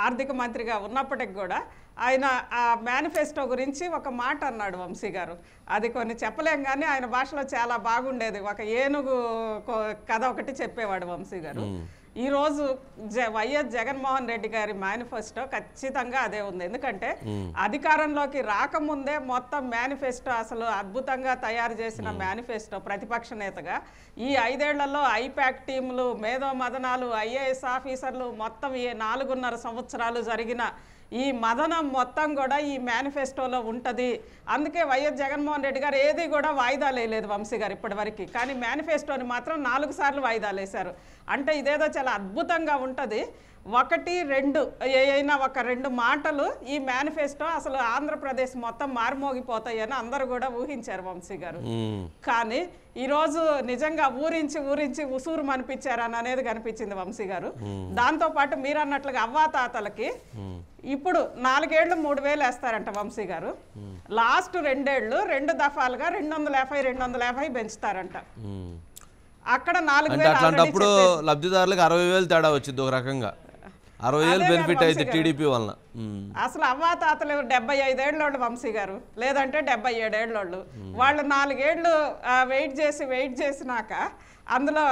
ఆర్థిక మంత్రిగా ఉన్నప్పటికి కూడా ఆయన ఆ మేనిఫెస్టో గురించి ఒక మాట అన్నాడు వంశీ గారు. అది కొన్ని చెప్పలేం కానీ ఆయన భాషలో చాలా బాగుండేది. ఒక ఏనుగు కథ ఒకటి చెప్పేవాడు వంశీ గారు. ఈరోజు వైఎస్ జగన్మోహన్ రెడ్డి గారి మేనిఫెస్టో ఖచ్చితంగా అదే ఉంది. ఎందుకంటే అధికారంలోకి రాకముందే మొత్తం మేనిఫెస్టో అసలు అద్భుతంగా తయారు చేసిన మేనిఫెస్టో ప్రతిపక్ష నేతగా ఈ 5 ఏళ్లలో ఐపాక్ టీములు, మేధో మదనాలు, ఐఏఎస్ ఆఫీసర్లు మొత్తం ఈ 4.5 సంవత్సరాలు జరిగిన ఈ మదనం మొత్తం కూడా ఈ మేనిఫెస్టోలో ఉంటుంది. అందుకే వైఎస్ జగన్మోహన్ రెడ్డి గారు ఏది కూడా వాయిదాలు వేయలేదు వంశీ గారు ఇప్పటివరకు. కానీ మేనిఫెస్టోని మాత్రం 4 సార్లు వాయిదాలు వేశారు. అంటే ఇదేదో చాలా అద్భుతంగా ఉంటుంది. 1, 2 ఏదైనా ఒక 2 మాటలు ఈ మేనిఫెస్టో అసలు ఆంధ్రప్రదేశ్ మొత్తం మారుమోగిపోతాయని అందరూ కూడా ఊహించారు వంశీ గారు. కానీ ఈరోజు నిజంగా ఊరించి ఉసూరు మనిపించారని అనేది కనిపించింది వంశీ గారు. దాంతోపాటు మీరు అన్నట్లుగా అవ్వాతాతలకి ఇప్పుడు 4 ఏళ్ళు 3,000 వేస్తారంట వంశీ గారు. లాస్ట్ 2 ఏళ్ళు 2 దఫాలుగా 250 పెంచుతారంట. అక్కడ 4,000 అట్లాంటప్పుడు లబ్ధిదారులకు 60,000 తేడా వచ్చింది. ఒక రకంగా 60,000 బెనిఫిట్ అయితే టీడీపీ వలన. అసలు అవ్వాతాతలు 75 ఏళ్ళోళ్ళు వంశీ గారు, లేదంటే 77 ఏళ్ళోళ్ళు. వాళ్ళు 4 ఏళ్ళు వెయిట్ చేసినాక అందులో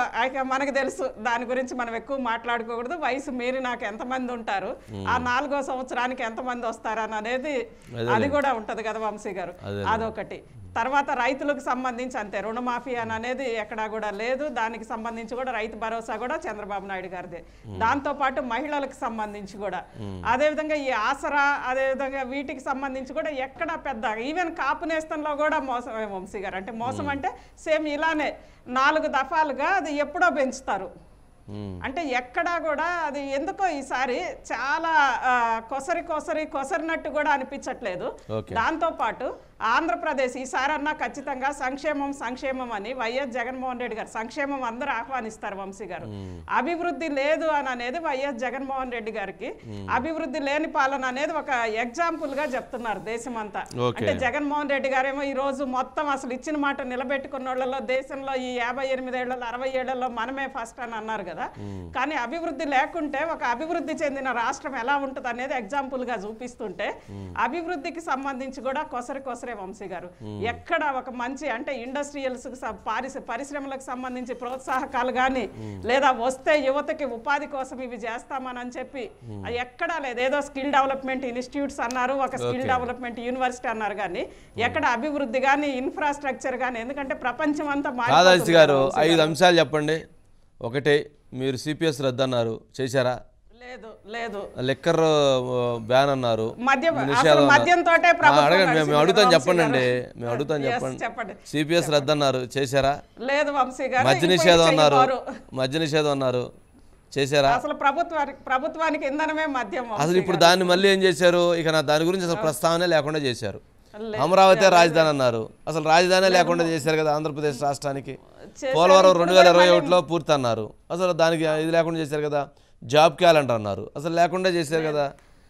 మనకు తెలుసు, దాని గురించి మనం ఎక్కువ మాట్లాడుకోకూడదు. వయసు మీరి నాకు ఎంతమంది ఉంటారు, ఆ 4వ సంవత్సరానికి ఎంతమంది వస్తారని అనేది అది కూడా ఉంటది కదా వంశీ గారు. అదొకటి. తర్వాత రైతులకు సంబంధించి అంతే, రుణమాఫీ అని అనేది ఎక్కడా కూడా లేదు. దానికి సంబంధించి కూడా రైతు భరోసా కూడా చంద్రబాబు నాయుడు గారిదే. దాంతోపాటు మహిళలకు సంబంధించి కూడా అదేవిధంగా ఈ ఆసరా, అదేవిధంగా వీటికి సంబంధించి కూడా ఎక్కడ పెద్ద ఈవెన్ కాపు నేస్తంలో కూడా మోసమే వంశీ గారు. అంటే మోసం అంటే సేమ్ ఇలానే 4 దఫాలుగా అది ఎప్పుడో పెంచుతారు. అంటే ఎక్కడా కూడా అది ఎందుకో ఈసారి చాలా కొసరినట్టు కూడా అనిపించట్లేదు. దాంతోపాటు ఆంధ్రప్రదేశ్ ఈసారన్నా ఖచ్చితంగా సంక్షేమం అని వైఎస్ జగన్మోహన్ రెడ్డి గారు, సంక్షేమం అందరూ ఆహ్వానిస్తారు వంశీ గారు. అభివృద్ధి లేదు అని అనేది వైఎస్ జగన్మోహన్ రెడ్డి గారికి అభివృద్ధి లేని పాలన అనేది ఒక ఎగ్జాంపుల్ గా చెప్తున్నారు దేశమంతా. అంటే జగన్మోహన్ రెడ్డి గారేమో ఈ రోజు మొత్తం అసలు ఇచ్చిన మాట నిలబెట్టుకున్న వాళ్ళలో దేశంలో ఈ 58 ఏళ్లలో 60 ఏళ్లలో మనమే ఫస్ట్ అని అన్నారు కదా. కానీ అభివృద్ధి లేకుంటే ఒక అభివృద్ధి చెందిన రాష్ట్రం ఎలా ఉంటుంది అనేది ఎగ్జాంపుల్ గా చూపిస్తుంటే అభివృద్ధికి సంబంధించి కూడా కొసరే వంశీ గారు ఎక్కడ ఒక మంచి అంటే ఇండస్ట్రియల్స్ పరిశ్రమలకు సంబంధించి ప్రోత్సాహకాలు కానీ లేదా వస్తే యువతకి ఉపాధి కోసం ఇవి చేస్తామని చెప్పి ఎక్కడా లేదు. ఏదో స్కిల్ డెవలప్మెంట్ ఇన్స్టిట్యూట్స్ అన్నారు, ఒక స్కిల్ డెవలప్మెంట్ యూనివర్సిటీ అన్నారు, కానీ ఎక్కడ అభివృద్ధి కానీ ఇన్ఫ్రాస్ట్రక్చర్ కానీ. ఎందుకంటే ప్రపంచం అంతా గారు 5 అంశాలు చెప్పండి. ఒకటి, మీరు సిపిఎస్ రద్దు అన్నారు, చేశారా? లేదు లేదు లిక్కర్ బ్యాన్ అన్నారు, మద్యం నిషేధం అసలు అన్నారు. మద్యంతోటే ప్రభుత్వం అడగండి, మేము నడిచింది అడుగుతాం వంశీ చెప్పండి అండి, గారు. మేము అడుగుతాం Yes, చెప్పండి. చెప్పండి. సిపిఎస్ రద్దు అన్నారు, చేశారా? లేదు వంశీ గారు, మద్య ఇప్పుడు నిషేధం అన్నారు, చేయబోరు. మద్య నిషేధం అన్నారు, చేశారా? అసలు ప్రభుత్వానికి ఇంధనమే మద్యం వంశీ అసలు ఇప్పుడు గారు. దాన్ని మళ్ళీ ఏం చేశారు? ఇక దాని గురించి అసలు ప్రస్తావనే లేకుండా చేశారు. లే- అమరావతి రాజధాని అన్నారు, అసలు రాజధానే లేకుండా చేశారు కదా ఆంధ్రప్రదేశ్ రాష్ట్రానికి. చేశారు. పోలవరం ఇప్పుడు 2021లో పూర్తి అన్నారు, అసలు దానికి ఇది లేకుండా చేశారు కదా. జాబ్ క్యాలెండర్ అన్నారు, అసలు లేకుండా చేశారు కదా.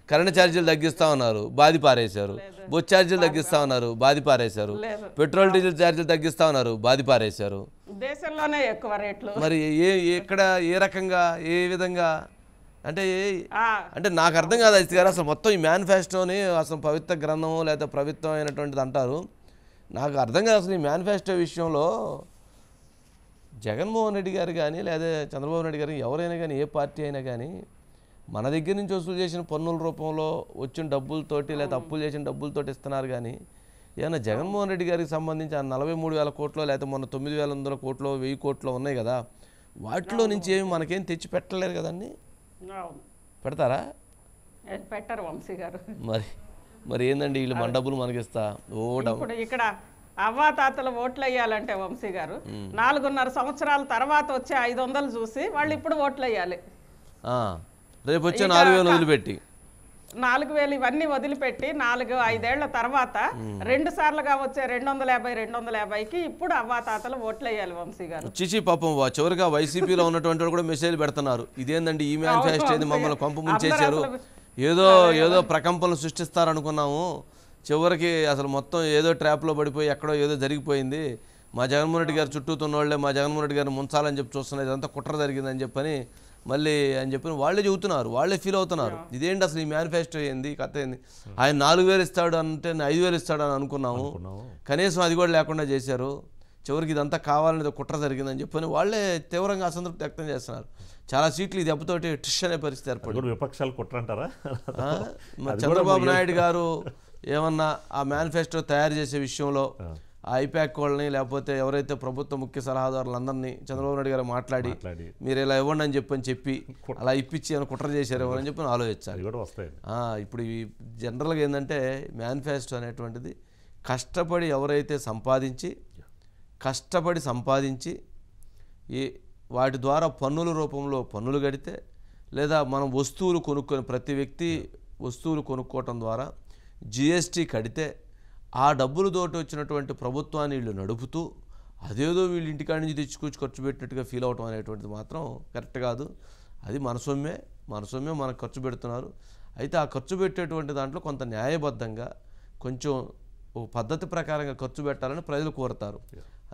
కరెంట్ ఛార్జీలు తగ్గిస్తా ఉన్నారు, బాది పారేశారు. బొచ్చు ఛార్జీలు తగ్గిస్తా ఉన్నారు, బాది పారేశారు. లేదు. పెట్రోల్ డీజిల్ ఛార్జీలు తగ్గిస్తా ఉన్నారు, బాది పారేశారు. దేశంలోనే ఎక్కువ రేట్లు. మరి ఎక్కడ ఏ రకంగా ఏ విధంగా అంటే ఆ, అంటే నాకు అర్థం కాదు అజిత్ గారు. అసలు మొత్తం ఈ మేనిఫెస్టోని అసలు పవిత్ర గ్రంథము లేదా పవిత్రమైనటువంటిది అంటారు. నాకు అర్థం కాదు అసలు ఈ మేనిఫెస్టో విషయంలో జగన్మోహన్ రెడ్డి గారు కానీ లేదా చంద్రబాబు నాయుడు గారు ఎవరైనా కానీ ఏ పార్టీ అయినా కానీ మన దగ్గర నుంచి వసూలు చేసిన పన్నుల రూపంలో వచ్చిన డబ్బులతోటి లేదా అప్పులు చేసిన డబ్బులతోటి ఇస్తున్నారు. కానీ ఏమన్నా జగన్మోహన్ రెడ్డి గారికి సంబంధించి ఆ 43,000 కోట్లు లేకపోతే మొన్న 9,100 కోట్లు 1,000 కోట్లు ఉన్నాయి కదా, వాటిలో నుంచి ఏమి మనకేం తెచ్చి పెట్టలేరు కదండి. అవును. పెడతారా? పెట్టరు వంశీ గారు. మరి ఏందండి వీళ్ళు మన డబ్బులు మనకిస్తా ఇప్పుడు ఇక్కడ అవ్వాతాతలు ఓట్లు వేయాలంటే వంశీ గారు 4.5 సంవత్సరాల తర్వాత వచ్చే 500 చూసి వాళ్ళు ఇప్పుడు ఓట్లు వేయాలి. రేపు వచ్చే 4,000 వదిలిపెట్టి 4,000 ఇవన్నీ వదిలిపెట్టి 4-5 ఏళ్ల తర్వాత 2 సార్లుగా వచ్చే 250కి ఇప్పుడు అవ్వాతాతలు ఓట్లు వేయాలి వంశీ గారు. చిచి పాపం చివరిగా వైసీపీలో ఉన్నటువంటి వాళ్ళు కూడా మెసేజ్ పెడుతున్నారు, ఇదేందండి ఈ మేనిఫెస్టో ఏది మమ్మల్ని కొంప ముంచేశారు, ఏదో ప్రకంపనలు సృష్టిస్తారనుకున్నాము, చివరికి అసలు మొత్తం ఏదో ట్రాప్లో పడిపోయి ఎక్కడో ఏదో జరిగిపోయింది, మా జగన్మోహన్ రెడ్డి గారు చుట్టూతున్న వాళ్ళే మా జగన్మోహన్ రెడ్డి గారిని ముంచాలని చెప్పి చూస్తున్నారు, ఇదంతా కుట్ర జరిగిందని చెప్పని మళ్ళీ అని చెప్పి వాళ్ళే చెబుతున్నారు, వాళ్ళే ఫీల్ అవుతున్నారు. ఇదేంటి అసలు ఈ మేనిఫెస్టో ఏంది కథ ఏంది, ఆయన 4,000 ఇస్తాడు అంటే 5,000 ఇస్తాడని అనుకున్నాము, కనీసం అది కూడా లేకుండా చేశారు, చివరికి ఇదంతా కావాలనేది కుట్ర జరిగిందని చెప్పని వాళ్ళే తీవ్రంగా అసంతృప్తి వ్యక్తం చేస్తున్నారు. చాలా సీట్లు ఈ దెబ్బతోటి టిష్ అనే పరిస్థితి ఏర్పడింది. విపక్షాలు కుట్ర అంటారా? చంద్రబాబు నాయుడు గారు ఏమన్నా ఆ మేనిఫెస్టో తయారు చేసే విషయంలో ఆ ఐపాక్ వాళ్ళని లేకపోతే ఎవరైతే ప్రభుత్వ ముఖ్య సలహాదారులందరినీ చంద్రబాబు నాయుడు గారు మాట్లాడి మీరు ఇలా ఇవ్వండి అని చెప్పి అలా ఇప్పించి అని కుట్ర చేశారు ఎవరని చెప్పి ఆలోచించాలి. ఇప్పుడు ఈ జనరల్గా ఏంటంటే మేనిఫెస్టో అనేటువంటిది కష్టపడి ఎవరైతే సంపాదించి ఈ వాటి ద్వారా పన్నుల రూపంలో పన్నులు కడితే లేదా మనం వస్తువులు కొనుక్కొని ప్రతి వ్యక్తి వస్తువులు కొనుక్కోవటం ద్వారా జిఎస్టీ కడితే ఆ డబ్బులతోటి వచ్చినటువంటి ప్రభుత్వాన్ని వీళ్ళు నడుపుతూ అదేదో వీళ్ళు ఇంటికాడి నుంచి తెచ్చుకొచ్చి ఖర్చు పెట్టినట్టుగా ఫీల్ అవటం అనేటువంటిది మాత్రం కరెక్ట్ కాదు. అది మన సొమ్మే మనకు ఖర్చు పెడుతున్నారు. అయితే ఆ ఖర్చు పెట్టేటువంటి దాంట్లో కొంత న్యాయబద్ధంగా కొంచెం ఒక పద్ధతి ప్రకారంగా ఖర్చు పెట్టాలని ప్రజలు కోరుతారు.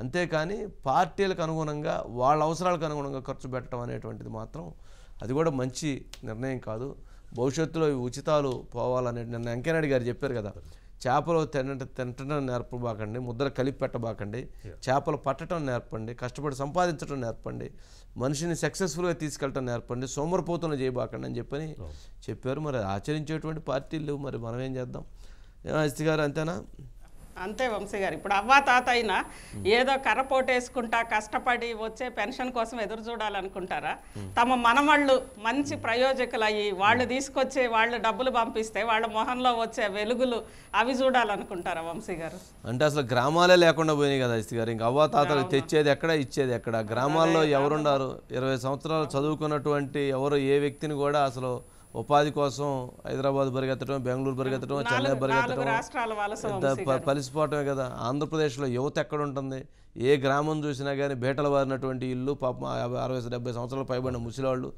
అంతేకాని పార్టీలకు అనుగుణంగా వాళ్ళ అవసరాలకు అనుగుణంగా ఖర్చు పెట్టడం అనేటువంటిది మాత్రం అది కూడా మంచి నిర్ణయం కాదు. భవిష్యత్తులో ఉచితాలు పోవాలనే నిన్న వెంకయ్యనాయుడు గారు చెప్పారు కదా, చేపలు తినటం నేర్పబాకండి, ముద్ర కలిపి పెట్టబాకండి, చేపలు పట్టడం నేర్పండి, కష్టపడి సంపాదించడం నేర్పండి, మనిషిని సక్సెస్ఫుల్గా తీసుకెళ్ళటం నేర్పండి, సోమరిపోతులు చేయబాకండి అని చెప్పారు. మరి ఆచరించేటువంటి పార్టీలు మరి మనం ఏం చేద్దాం? అజిత్ గారు అంతేనా? అంతే వంశీ గారు. ఇప్పుడు అవ్వాతాత అయినా ఏదో కర్రపోటేసుకుంటా కష్టపడి వచ్చే పెన్షన్ కోసం ఎదురు చూడాలనుకుంటారా? తమ మనవాళ్ళు మంచి ప్రయోజకులు అయ్యి వాళ్ళు తీసుకొచ్చే వాళ్ళు డబ్బులు పంపిస్తే వాళ్ళ మొహంలో వచ్చే వెలుగులు అవి చూడాలనుకుంటారా వంశీ గారు? అంటే అసలు గ్రామాలే లేకుండా పోయినాయి కదా అజిత్ గారు. ఇంక అవ్వాతాతలు తెచ్చేది ఎక్కడ, ఇచ్చేది ఎక్కడ? గ్రామాల్లో ఎవరున్నారు? 20 సంవత్సరాలు చదువుకున్నటువంటి ఎవరు ఏ వ్యక్తిని కూడా అసలు ఉపాధి కోసం హైదరాబాద్ పరిగెత్తడం, బెంగళూరు పరిగెత్తడం, చెన్నై పరిగెత్తడం పలిసిపోవటమే కదా. ఆంధ్రప్రదేశ్లో యువత ఎక్కడ ఉంటుంది? ఏ గ్రామం చూసినా కానీ బేటలు వారినటువంటి ఇల్లు, పాపం 60-70 సంవత్సరాలు పైబడిన ముసలివాళ్ళు,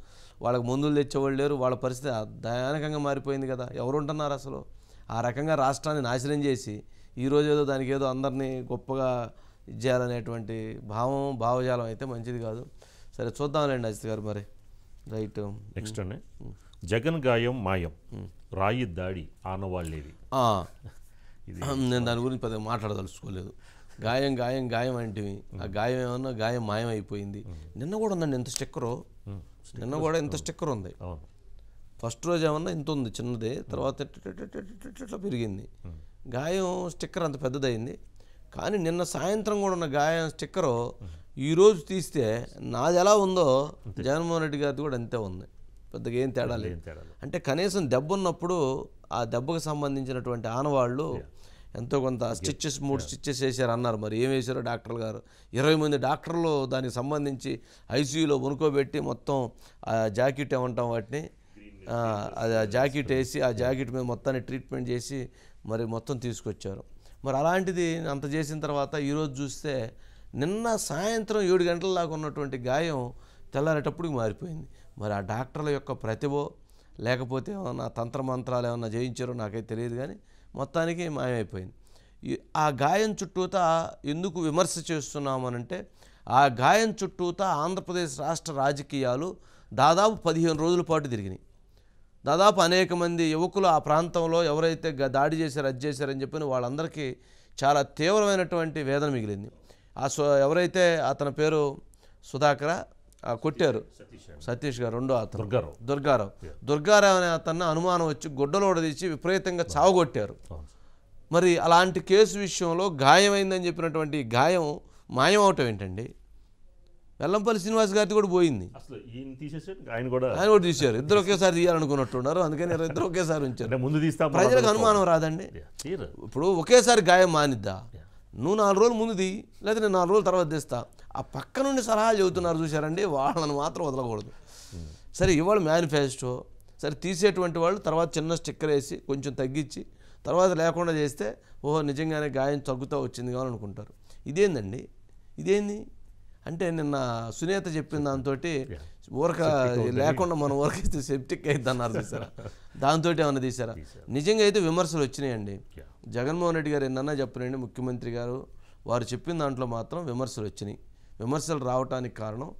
వాళ్ళకి మందులు తెచ్చేవాళ్ళు లేరు. వాళ్ళ పరిస్థితి దయానకంగా మారిపోయింది కదా. ఎవరు ఉంటున్నారు అసలు? ఆ రకంగా రాష్ట్రాన్ని నాశనం చేసి ఈరోజు ఏదో దానికి ఏదో అందరినీ గొప్పగా ఇచ్చేయాలనేటువంటి భావజాలం అయితే మంచిది కాదు. సరే చూద్దాంలేండి అజిత్ గారు. మరి రైట్, నెక్స్ట్ అండి, జగన్ గాయం మాయం, రాయి దాడి ఆనవాళ్ళేది. నేను దాని గురించి పెద్దగా మాట్లాడదలుచుకోలేదు. గాయం అంటే ఆ గాయం ఏమన్నా గాయం మాయమైపోయింది. నిన్న కూడా ఉందండి ఎంత స్టిక్కరు, నిన్న కూడా ఎంత స్టిక్కర్ ఉంది. ఫస్ట్ రోజు ఏమన్నా ఇంత ఉంది చిన్నది, తర్వాత ఇట్లా పెరిగింది. గాయం స్టిక్కర్ అంత పెద్దదైంది. కానీ నిన్న సాయంత్రం కూడా ఉన్న గాయం స్టిక్కరు ఈరోజు తీస్తే నాది ఎలా ఉందో జగన్మోహన్ రెడ్డి గారిది కూడా అంతే ఉంది. పెద్దగా ఏం తేడా లేదు. అంటే కనీసం దెబ్బ ఉన్నప్పుడు ఆ దెబ్బకు సంబంధించినటువంటి ఆనవాళ్ళు ఎంతో కొంత స్టిచ్చెస్ 3 స్టిచ్చెస్ వేసారు అన్నారు. మరి ఏం వేసారో డాక్టర్ గారు 20 మంది డాక్టర్లు దానికి సంబంధించి ఐసీయూలో వణుకోబెట్టి మొత్తం ఆ జాకెట్ ఏమంటాం వాటిని అది ఆ జాకెట్ వేసి ఆ జాకెట్ మీద మొత్తాన్ని ట్రీట్మెంట్ చేసి మరి మొత్తం తీసుకొచ్చారు. మరి అలాంటిది అంత చేసిన తర్వాత ఈరోజు చూస్తే నిన్న సాయంత్రం 7 గంటల దాకా ఉన్నటువంటి గాయం తెల్లారేటప్పటికి మారిపోయింది. మరి ఆ డాక్టర్ల యొక్క ప్రతిభో లేకపోతే ఏమన్నా తంత్రమంత్రాలు ఏమన్నా జయించారో నాకైతే తెలియదు, కానీ మొత్తానికి మాయమైపోయింది. ఆ గాయం చుట్టూతా ఎందుకు విమర్శ చేస్తున్నామనంటే ఆ గాయం చుట్టూతా ఆంధ్రప్రదేశ్ రాష్ట్ర రాజకీయాలు దాదాపు 15 రోజుల పాటు తిరిగినాయి. దాదాపు అనేక మంది యువకులు ఆ ప్రాంతంలో ఎవరైతే దాడి చేశారు అది చేశారని చెప్పిన వాళ్ళందరికీ చాలా తీవ్రమైనటువంటి వేదన మిగిలింది. ఎవరైతే అతని పేరు సుధాకర కొట్టారు సతీష్ గారు, రెండో అతను దుర్గారావు అనే అతన్ని అనుమానం వచ్చి గుడ్డలోడ తీసి విపరీతంగా చావగొట్టారు. మరి అలాంటి కేసు విషయంలో గాయమైందని చెప్పినటువంటి గాయం మాయం అవటం ఏంటండి? వెల్లంపల్లి శ్రీనివాస్ గారిది కూడా పోయింది, ఆయన కూడా తీశారు. ఇద్దరు ఒకేసారి తీయాలనుకున్నట్టున్నారు, అందుకని ఇద్దరు ఒకేసారి ఉంచారు. ప్రజలకు అనుమానం రాదండి. ఇప్పుడు ఒకేసారి గాయం మానిద్దా? నువ్వు 4 రోజులు ముందు తీ, లేదా నేను 4 రోజుల తర్వాత తీస్తా. ఆ పక్క నుండి సలహాలు చెబుతున్నారు చూశారండి, వాళ్ళని మాత్రం వదలకూడదు. సరే ఇవాళ మేనిఫెస్టో సరే తీసేటువంటి వాళ్ళు తర్వాత చిన్న స్టిక్కర్ వేసి కొంచెం తగ్గించి తర్వాత లేకుండా చేస్తే ఓహో నిజంగానే గాయం తగ్గుతూ వచ్చింది కావాలనుకుంటారు. ఇదేందండి? ఇదేంది అంటే నిన్న సునీత చెప్పిన దాంతో ఊరక లేకుండా మనం ఊరకిస్తే సెప్టిక్ అయింది అన్నారు చూసారా, దాంతో ఏమన్నా తీసారా? నిజంగా అయితే విమర్శలు వచ్చినాయండి. జగన్మోహన్ రెడ్డి గారు ఎన్నన్నా చెప్పనండి, ముఖ్యమంత్రి గారు వారు చెప్పిన దాంట్లో మాత్రం విమర్శలు వచ్చినాయి. విమర్శలు రావడానికి కారణం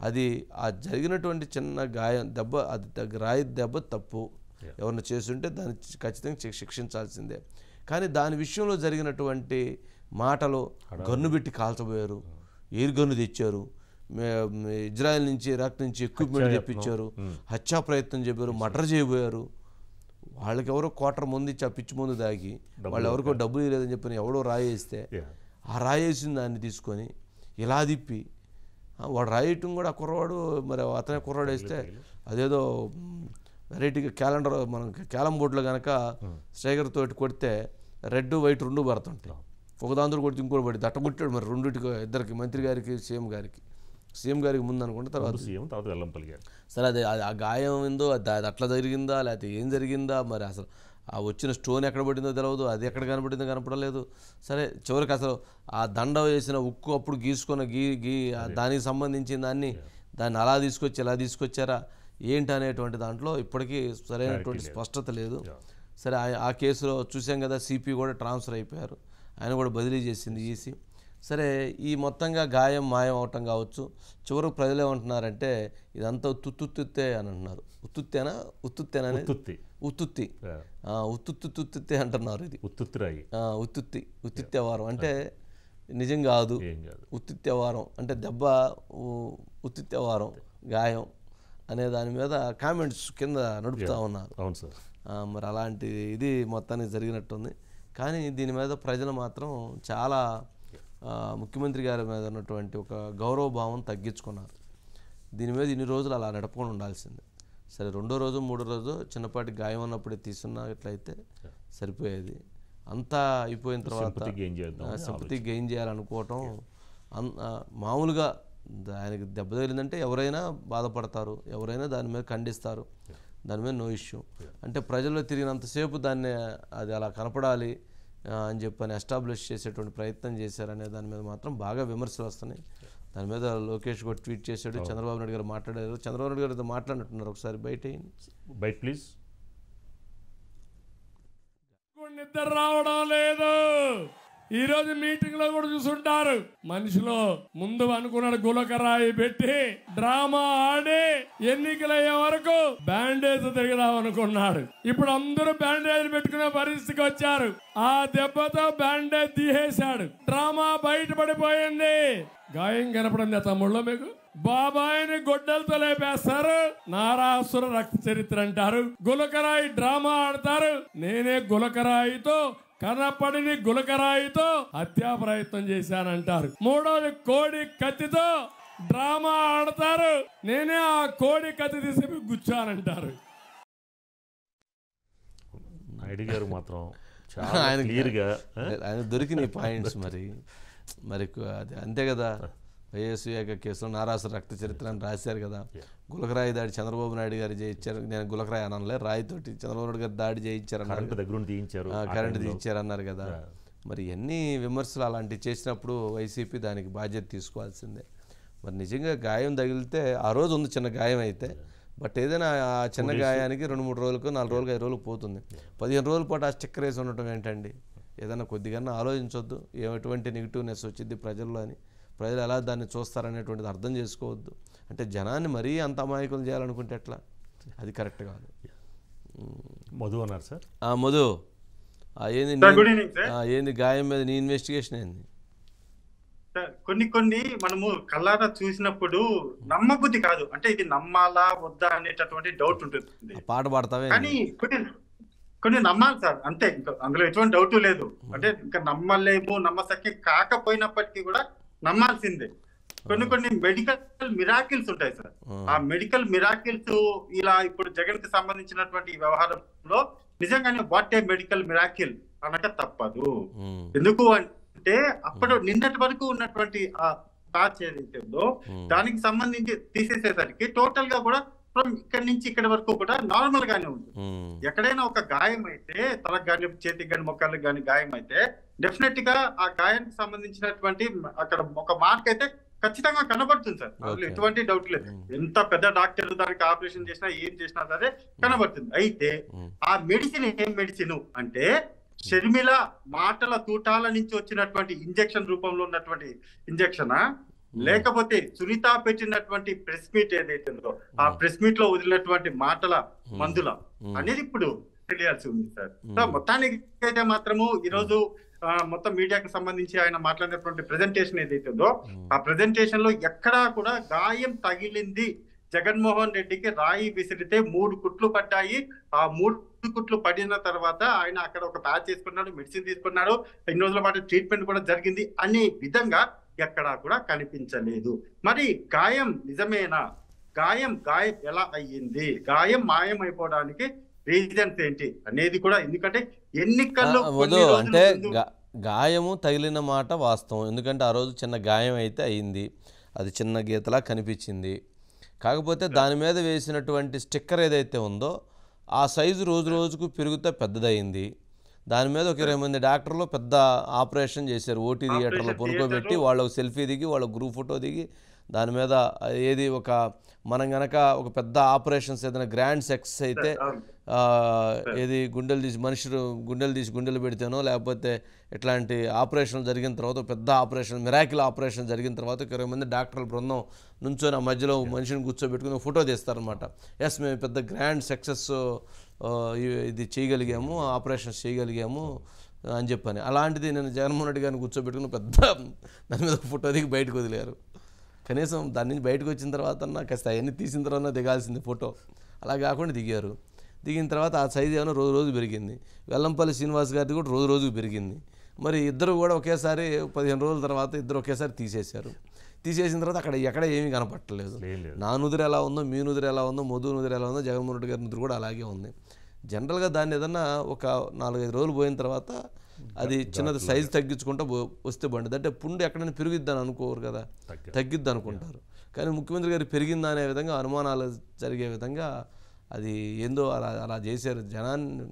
అది ఆ జరిగినటువంటి చిన్న గాయం దెబ్బ, అది రాయి దెబ్బ తప్పు, ఎవరిని చేస్తుంటే దాన్ని ఖచ్చితంగా శిక్షించాల్సిందే. కానీ దాని విషయంలో జరిగినటువంటి మాటలు గన్ను పెట్టి కాల్చబోయారు, ఎయిర్ గన్ను తెచ్చారు, ఇజ్రాయెల్ నుంచి ఇరాక్ నుంచి ఎక్విప్మెంట్ తెప్పించారు, హత్యా ప్రయత్నం చెప్పారు, మర్డర్ చేయబోయారు. వాళ్ళకి ఎవరో క్వార్టర్ ముందు ఇచ్చి ఆ పిచ్చి ముందు దాగి వాళ్ళు ఎవరికో డబ్బులు ఇవ్వలేదని చెప్పని ఎవడో రాయేస్తే ఆ రాయేసిన దాన్ని తీసుకొని ఇలా తిప్పి వాడు రాయటం కూడా ఆ కుర్రవాడు మరి అతనే కుర్రాడు వేస్తే అదేదో వెరైటీగా క్యాలెండర్ మనం క్యాలం బోర్డులో కనుక స్ట్రైకర్ తోటి కొడితే రెడ్ వైట్ 2 పడుతుంటాయి. ఒక దాంతో కొడితే ఇంకోటి పడి దట్టగుట్టాడు మరి రెండింటికి, ఇద్దరికి, మంత్రి గారికి సీఎం గారికి ముందు అనుకుంటే తర్వాత వెల్లంపల్లి గారు. సరే అది ఆ గాయం ఏందో అది అట్లా జరిగిందా లేకపోతే ఏం జరిగిందా, మరి అసలు ఆ వచ్చిన స్టోన్ ఎక్కడ పడిందో తెలియదు, అది ఎక్కడ కనపడిందో కనపడలేదు. సరే చివరికి అసలు ఆ దండ వేసిన ఉక్కు అప్పుడు గీసుకున్న దానికి సంబంధించిన దాన్ని అలా తీసుకొచ్చి ఇలా తీసుకొచ్చారా ఏంటి అనేటువంటి దాంట్లో ఇప్పటికీ సరైనటువంటి స్పష్టత లేదు. సరే ఆ కేసులో చూసాం కదా, సిపి కూడా ట్రాన్స్ఫర్ అయిపోయారు, ఆయన కూడా బదిలీ చేసింది ఈసీ. సరే ఈ మొత్తంగా గాయం మాయం అవటం కావచ్చు. చివరకు ప్రజలు ఏమంటున్నారంటే ఇదంతా ఉత్తుత్తే అని అంటున్నారు. ఉత్తుత్తేనా ఉత్తుత్తే అంటున్నారు. ఇది ఉత్తుత్తి వారం అంటే నిజం కాదు, ఉత్తుత్తి వారం అంటే దెబ్బ ఉత్తుత్తి వారం గాయం అనే దాని మీద కామెంట్స్ కింద నడుపుతూ ఉన్నారు. మరి అలాంటి ఇది మొత్తానికి జరిగినట్టుంది. కానీ దీని మీద ప్రజలు మాత్రం చాలా ముఖ్యమంత్రి గారి మీద ఉన్నటువంటి ఒక గౌరవభావం తగ్గించుకున్నారు. దీని మీద ఇన్ని రోజులు అలా నడపకుండా ఉండాల్సిందే. సరే 2వ రోజు 3వ రోజు చిన్నపాటి గాయం అన్నప్పుడే తీసుకున్నట్లయితే సరిపోయేది. అంతా అయిపోయిన తర్వాత సింపతి గెయిన్ చేయాలనుకోవటం మామూలుగా ఆయనకి దెబ్బ తగిలిందంటే ఎవరైనా బాధపడతారు, ఎవరైనా దాని మీద ఖండిస్తారు, దాని మీద నో ఇష్యూ. అంటే ప్రజల్లో తిరిగినంతసేపు దాన్ని అది అలా కనపడాలి అని చెప్పని ఎస్టాబ్లిష్ చేసేటువంటి ప్రయత్నం చేశారనే దాని మీద మాత్రం బాగా విమర్శలు వస్తున్నాయి. దాని మీద లోకేష్ కూడా ట్వీట్ చేశాడు, చంద్రబాబు నాయుడు గారు మాట్లాడారు. చంద్రబాబు నాయుడు గారితో మాట్లాడినట్టున్నారు, ఒకసారి బయట ప్లీజ్. నిద్ర రావడం లేదు. ఈ రోజు మీటింగ్ లో కూడా చూసుంటారు, మనిషిలో ముందు అనుకున్నాడు గులకరాయి పెట్టి డ్రామా ఆడి ఎన్నికలయ్యే వరకు బ్యాండేజ్ తిరిగిదాం అనుకున్నాడు. ఇప్పుడు అందరూ బ్యాండేజ్ పెట్టుకునే పరిస్థితికి వచ్చారు. ఆ దెబ్బతో బ్యాండేజ్ తీసేశాడు, డ్రామా బయటపడిపోయింది. గాయం కనపడింది తమ్ముళ్ళో మీకు. బాబాయిని గొడ్డలతో లేపేస్తారు, నారాసుర రక్త చరిత్ర అంటారు. గులకరాయి డ్రామా ఆడతారు, నేనే గులకరాయితో కనపడిని గులకరాయితో హత్యా ప్రయత్నం చేశానంటారు. 3వది కోడి కత్తితో డ్రామా ఆడతారు, నేనే ఆ కోడి కత్తి తీసి గుచ్చానంటారు. నాయుడు గారు మాత్రం చాలా క్లియర్గా ఆయన దొరికినాయి పాయింట్స్. మరి అది అంతే కదా. వైఎస్ వివేక కేసులో నారాసు రక్త చరిత్ర అని రాశారు కదా. గులకరాయి దాడి చంద్రబాబు నాయుడు గారు చేయించారు. నేను గులకరాయి అనలే, రాయితోటి చంద్రబాబు నాయుడు గారు దాడి చేయించారు అన్నారు, కరెంటు తీయించారు అన్నారు కదా. మరి ఎన్ని విమర్శలు అలాంటివి చేసినప్పుడు వైసీపీ దానికి బాధ్యత తీసుకోవాల్సిందే. మరి నిజంగా గాయం తగిలితే ఆ రోజు ఉంది చిన్న గాయం అయితే, బట్ ఏదైనా ఆ చిన్న గాయానికి 2-3 రోజులకు 4 రోజులకు 5 రోజులకు పోతుంది. 15 రోజుల పాటు ఆ స్టిక్కర్ వేసి ఉండటం ఏంటండి? ఏదైనా కొద్దిగా ఆలోచించొద్దు. ఎటువంటి నెగిటివ్నెస్ వచ్చింది ప్రజల్లో అని, ప్రజలు ఎలా దాన్ని చూస్తారనేటువంటిది అర్థం చేసుకోవద్దు. అంటే జనాన్ని మరీ అంత అమాయకులు చేయాలనుకుంటే ఎట్లా? అది కరెక్ట్ కాదు. మధు అన్నారు సార్. మధు ఏంది గాయం మీద నీ ఇన్వెస్టిగేషన్ ఏంది? కొన్ని మనము కళ్ళారా చూసినప్పుడు నమ్మబుద్ధి కాదు, అంటే ఇది నమ్మాలా వద్దా అనేటటువంటి డౌట్ ఉంటుంది. పాట పాడతావే కానీ కొన్ని నమ్మాలి సార్, అంతే. ఇంకా అందులో ఎటువంటి డౌట్ లేదు. అంటే ఇంకా నమ్మలేము, నమ్మసక్యం కాకపోయినప్పటికీ కూడా నమ్మాల్సిందే. కొన్ని మెడికల్ మిరాకిల్స్ ఉంటాయి సార్. ఆ మెడికల్ మిరాకిల్స్ ఇలా ఇప్పుడు జగన్ కి సంబంధించినటువంటి ఈ వ్యవహారంలో నిజంగానే వాట్ ఏ మెడికల్ మిరాకిల్ అనక తప్పదు. ఎందుకు అంటే అప్పుడు నిన్నటి వరకు ఉన్నటువంటి ఆ ప్యాచ్ ఏదైతే ఉందో దానికి సంబంధించి తీసేసేసరికి టోటల్ గా కూడా ఇక్కడి నుంచి ఇక్కడి వరకు కూడా నార్మల్ గానే ఉంది. ఎక్కడైనా ఒక గాయం అయితే, తలకు కానీ చేతికి కానీ మొక్కలకు కానీ గాయం అయితే డెఫినెట్ గా ఆ గాయానికి సంబంధించినటువంటి అక్కడ ఒక మార్క్ అయితే ఖచ్చితంగా కనబడుతుంది సార్. అందులో ఎటువంటి డౌట్ లేదు. ఎంత పెద్ద డాక్టర్ దానికి ఆపరేషన్ చేసినా ఏం చేసినా సరే కనబడుతుంది. అయితే ఆ మెడిసిన్ ఏం మెడిసిన్ అంటే షర్మిల మాటల తూటాల నుంచి వచ్చినటువంటి ఇంజెక్షన్ రూపంలో ఉన్నటువంటి ఇంజెక్షనా, లేకపోతే సునీత పెట్టినటువంటి ప్రెస్ మీట్ ఏదైతే ఉందో ఆ ప్రెస్ మీట్ లో వదిలినటువంటి మాటల మందుల అనేది ఇప్పుడు తెలియాల్సి ఉంది సార్. సో మొత్తానికి అయితే మాత్రము ఈరోజు మొత్తం మీడియాకి సంబంధించి ఆయన మాట్లాడినటువంటి ప్రెజెంటేషన్ ఏదైతే ఉందో ఆ ప్రెజెంటేషన్ లో ఎక్కడా కూడా గాయం తగిలింది, జగన్మోహన్ రెడ్డికి రాయి విసిరితే 3 కుట్లు పడ్డాయి, ఆ 3 కుట్లు పడిన తర్వాత ఆయన అక్కడ ఒక ప్యాచ్ చేసుకున్నాడు, మెడిసిన్ తీసుకున్నాడు, 2 రోజుల పాటు ట్రీట్మెంట్ కూడా జరిగింది అనే విధంగా ఎక్కడా కూడా కనిపించలేదు. మరి గాయం నిజమేనా? గాయం ఎలా అయ్యింది? గాయం మాయం అయిపోవడానికి రీజన్స్ ఏంటి అనేది కూడా, ఎందుకంటే ఎన్నికల్లో అంటే గాయము తగిలిన మాట వాస్తవం. ఎందుకంటే ఆ రోజు చిన్న గాయం అయితే అయింది, అది చిన్న గీతలా కనిపించింది. కాకపోతే దాని మీద వేసినటువంటి స్టిక్కర్ ఏదైతే ఉందో ఆ సైజు రోజు రోజుకు పెరుగుతూ పెద్దదయింది. దాని మీద ఒక 20 మంది డాక్టర్లు పెద్ద ఆపరేషన్ చేశారు. ఓటీ థియేటర్లో పనుకోబెట్టి వాళ్ళు సెల్ఫీ దిగి, వాళ్ళ గ్రూప్ ఫోటో దిగి, దాని మీద ఏది ఒక మనం కనుక ఒక పెద్ద ఆపరేషన్స్ ఏదైనా గ్రాండ్ సెక్స్ అయితే ఏది గుండెలు తీసి గుండెలు పెడితేనో, లేకపోతే ఇట్లాంటి ఆపరేషన్ జరిగిన తర్వాత పెద్ద ఆపరేషన్, మిరాకిల్ ఆపరేషన్ జరిగిన తర్వాత 20 మంది డాక్టర్ల బృందం నుంచొని ఆ మధ్యలో మనిషిని కూర్చోబెట్టుకుని ఫోటో తీస్తారనమాట. ఎస్ మేము పెద్ద గ్రాండ్ సక్సెస్ ఇది చేయగలిగాము, ఆపరేషన్స్ చేయగలిగాము అని చెప్పని. అలాంటిది నేను జగన్మోహన్ రెడ్డి గారిని కూర్చోబెట్టుకుని పెద్ద దాని మీద ఫోటో దిగి బయటకు వదిలేరు. కనీసం దాని నుంచి బయటకు వచ్చిన తర్వాత కాస్త అవన్నీ తీసిన తర్వాత దిగాల్సింది ఫోటో. అలా కాకుండా దిగారు. దిగిన తర్వాత ఆ సైజు ఏమైనా రోజు పెరిగింది. వెల్లంపల్లి శ్రీనివాస్ గారిది కూడా రోజుకు పెరిగింది. మరి ఇద్దరు కూడా ఒకేసారి 15 రోజుల తర్వాత ఇద్దరు ఒకేసారి తీసేశారు. తీసేసిన తర్వాత ఎక్కడ ఏమీ కనపట్టలేదు. నా నుదురు ఎలా ఉందో, మీ నుదురు ఎలా ఉందో, మధు నుదురు ఎలా ఉందో, జగన్మోహన్ రెడ్డి గారి నుదురు కూడా అలాగే ఉంది. జనరల్గా దాన్ని ఏదన్నా ఒక 4-5 రోజులు పోయిన తర్వాత అది చిన్నది సైజు తగ్గించుకుంటూ వస్తే బండి, అంటే పుండు ఎక్కడైనా పెరిగిద్దని అనుకోరు కదా, తగ్గిద్ది అనుకుంటారు. కానీ ముఖ్యమంత్రి గారు పెరిగిందా అనే విధంగా అనుమానాలు జరిగే విధంగా అది ఏందో అలా చేశారు. జనాన్ని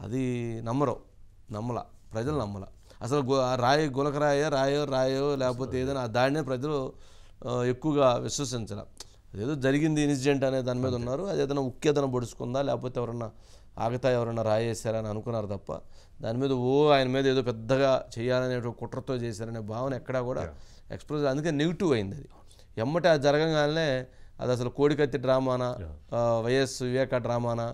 అది నమ్మల, ప్రజలు నమ్మల. అసలు రాయో లేకపోతే ఏదైనా దాడినే ప్రజలు ఎక్కువగా విశ్వసించాల. అదేదో జరిగింది ఇన్సిడెంట్ అనే దాని మీద ఉన్నారు. అది ఏదైనా ఉక్కేదైనా పొడుచుకుందా, లేకపోతే ఎవరన్నా ఆగతా ఎవరన్నా రాయేశారని అనుకున్నారు తప్ప దాని మీద ఆయన మీద ఏదో పెద్దగా చేయాలనే కుట్రతో చేశారనే భావన ఎక్కడా కూడా ఎక్స్ప్రెస్. అందుకే నెగిటివ్ అయింది అది. ఎమ్మటే అది జరగగానే అది అసలు కోడికత్తి డ్రామానా, వైఎస్ వివేక డ్రామానా,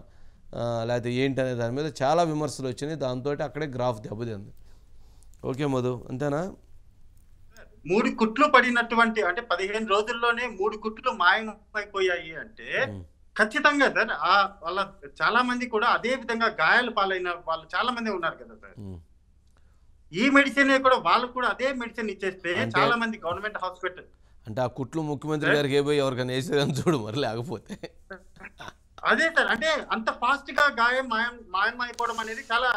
లేకపోతే ఏంటి అనే దాని మీద చాలా విమర్శలు వచ్చినాయి. దాంతో అక్కడే గ్రాఫ్ దెబ్బతింది. ఓకే మధు, అంతేనా? 3 కుట్లు పడినటువంటి, అంటే 15 రోజుల్లోనే 3 కుట్లు మాయమైపోయాయి అంటే ఖచ్చితంగా సార్ వాళ్ళ చాలా మంది కూడా అదే విధంగా గాయాలు పాలైన వాళ్ళు చాలా మంది ఉన్నారు కదా సార్. ఈ మెడిసిన్ కూడా వాళ్ళకు కూడా అదే మెడిసిన్ ఇచ్చేస్తే చాలా మంది గవర్నమెంట్ హాస్పిటల్ అంటే ఆ కుట్లు ముఖ్యమంత్రి గారికి ఏ పోయి ఎవరికైనా వేసేదని చూడు మరి, లేకపోతే అదే సార్, అంటే అంత ఫాస్ట్ గా గాయం మాయమైపోవడం అనేది చాలా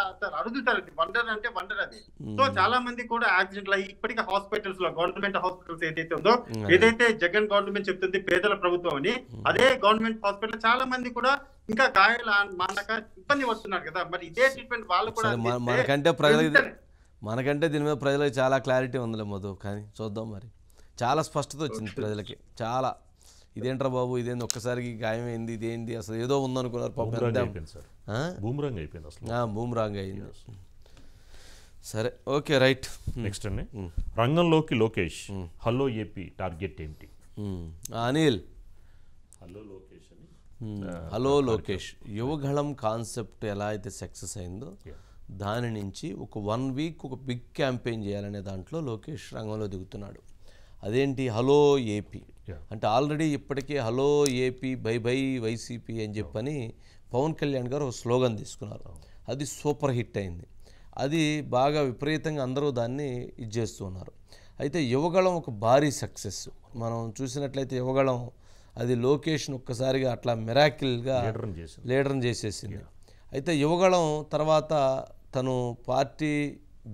అరుదు సార్. అది వండర్ అంటే వండర్ అది. సో చాలా మంది కూడా యాక్సిడెంట్ అయ్యి ఇప్పటికీ హాస్పిటల్స్ లో, గవర్నమెంట్ హాస్పిటల్స్ ఏదైతే ఉందో, ఏదైతే జగన్ గవర్నమెంట్ చెప్తుంది పేదల ప్రభుత్వం అని, అదే గవర్నమెంట్ హాస్పిటల్ చాలా మంది కూడా ఇంకా గాయాలు మానక ఇబ్బంది పడుతున్నారు కదా. మరి ఇదే ట్రీట్మెంట్ వాళ్ళు కూడా మనకంటే దీని మీద ప్రజలకు చాలా క్లారిటీ ఉందిలే మధు. కానీ చూద్దాం మరి, చాలా స్పష్టత వచ్చింది ప్రజలకి. చాలా ఇదేంట్రా బాబు, ఇదేంది ఒక్కసారికి గాయమైంది, ఇదేంది అసలు ఏదో ఉందనుకున్నారు పాపం. బూమ్రాంగ్ అయింది. సరే, ఓకే, రైట్. నెక్స్ట్ అండి, రంగంలోకి లోకేష్, హలో ఏపీ టార్గెట్ ఏంటి? అనిల్, హలో లోకేష్ అని, హలో లోకేష్ యువగళం కాన్సెప్ట్ ఎలా అయితే సక్సెస్ అయిందో దాని నుంచి ఒక 1 వీక్ ఒక బిగ్ క్యాంపెయిన్ చేయాలనే దాంట్లో లోకేష్ రంగంలో దిగుతున్నాడు. అదేంటి హలో ఏపీ అంటే, ఆల్రెడీ ఇప్పటికే hello AP by by YCP అని చెప్పని పవన్ కళ్యాణ్ గారు ఒక స్లోగన్ తీసుకున్నారు. అది సూపర్ హిట్ అయింది. అది బాగా విపరీతంగా అందరూ దాన్ని ఇది చేస్తున్నారు. అయితే యువగళం ఒక భారీ సక్సెస్ మనం చూసినట్లయితే, యువగళం అది లొకేషన్ ఒక్కసారిగా అట్లా మిరాకిల్గా లీడర్ని చేసేసింది. అయితే యువగళం తర్వాత తను పార్టీ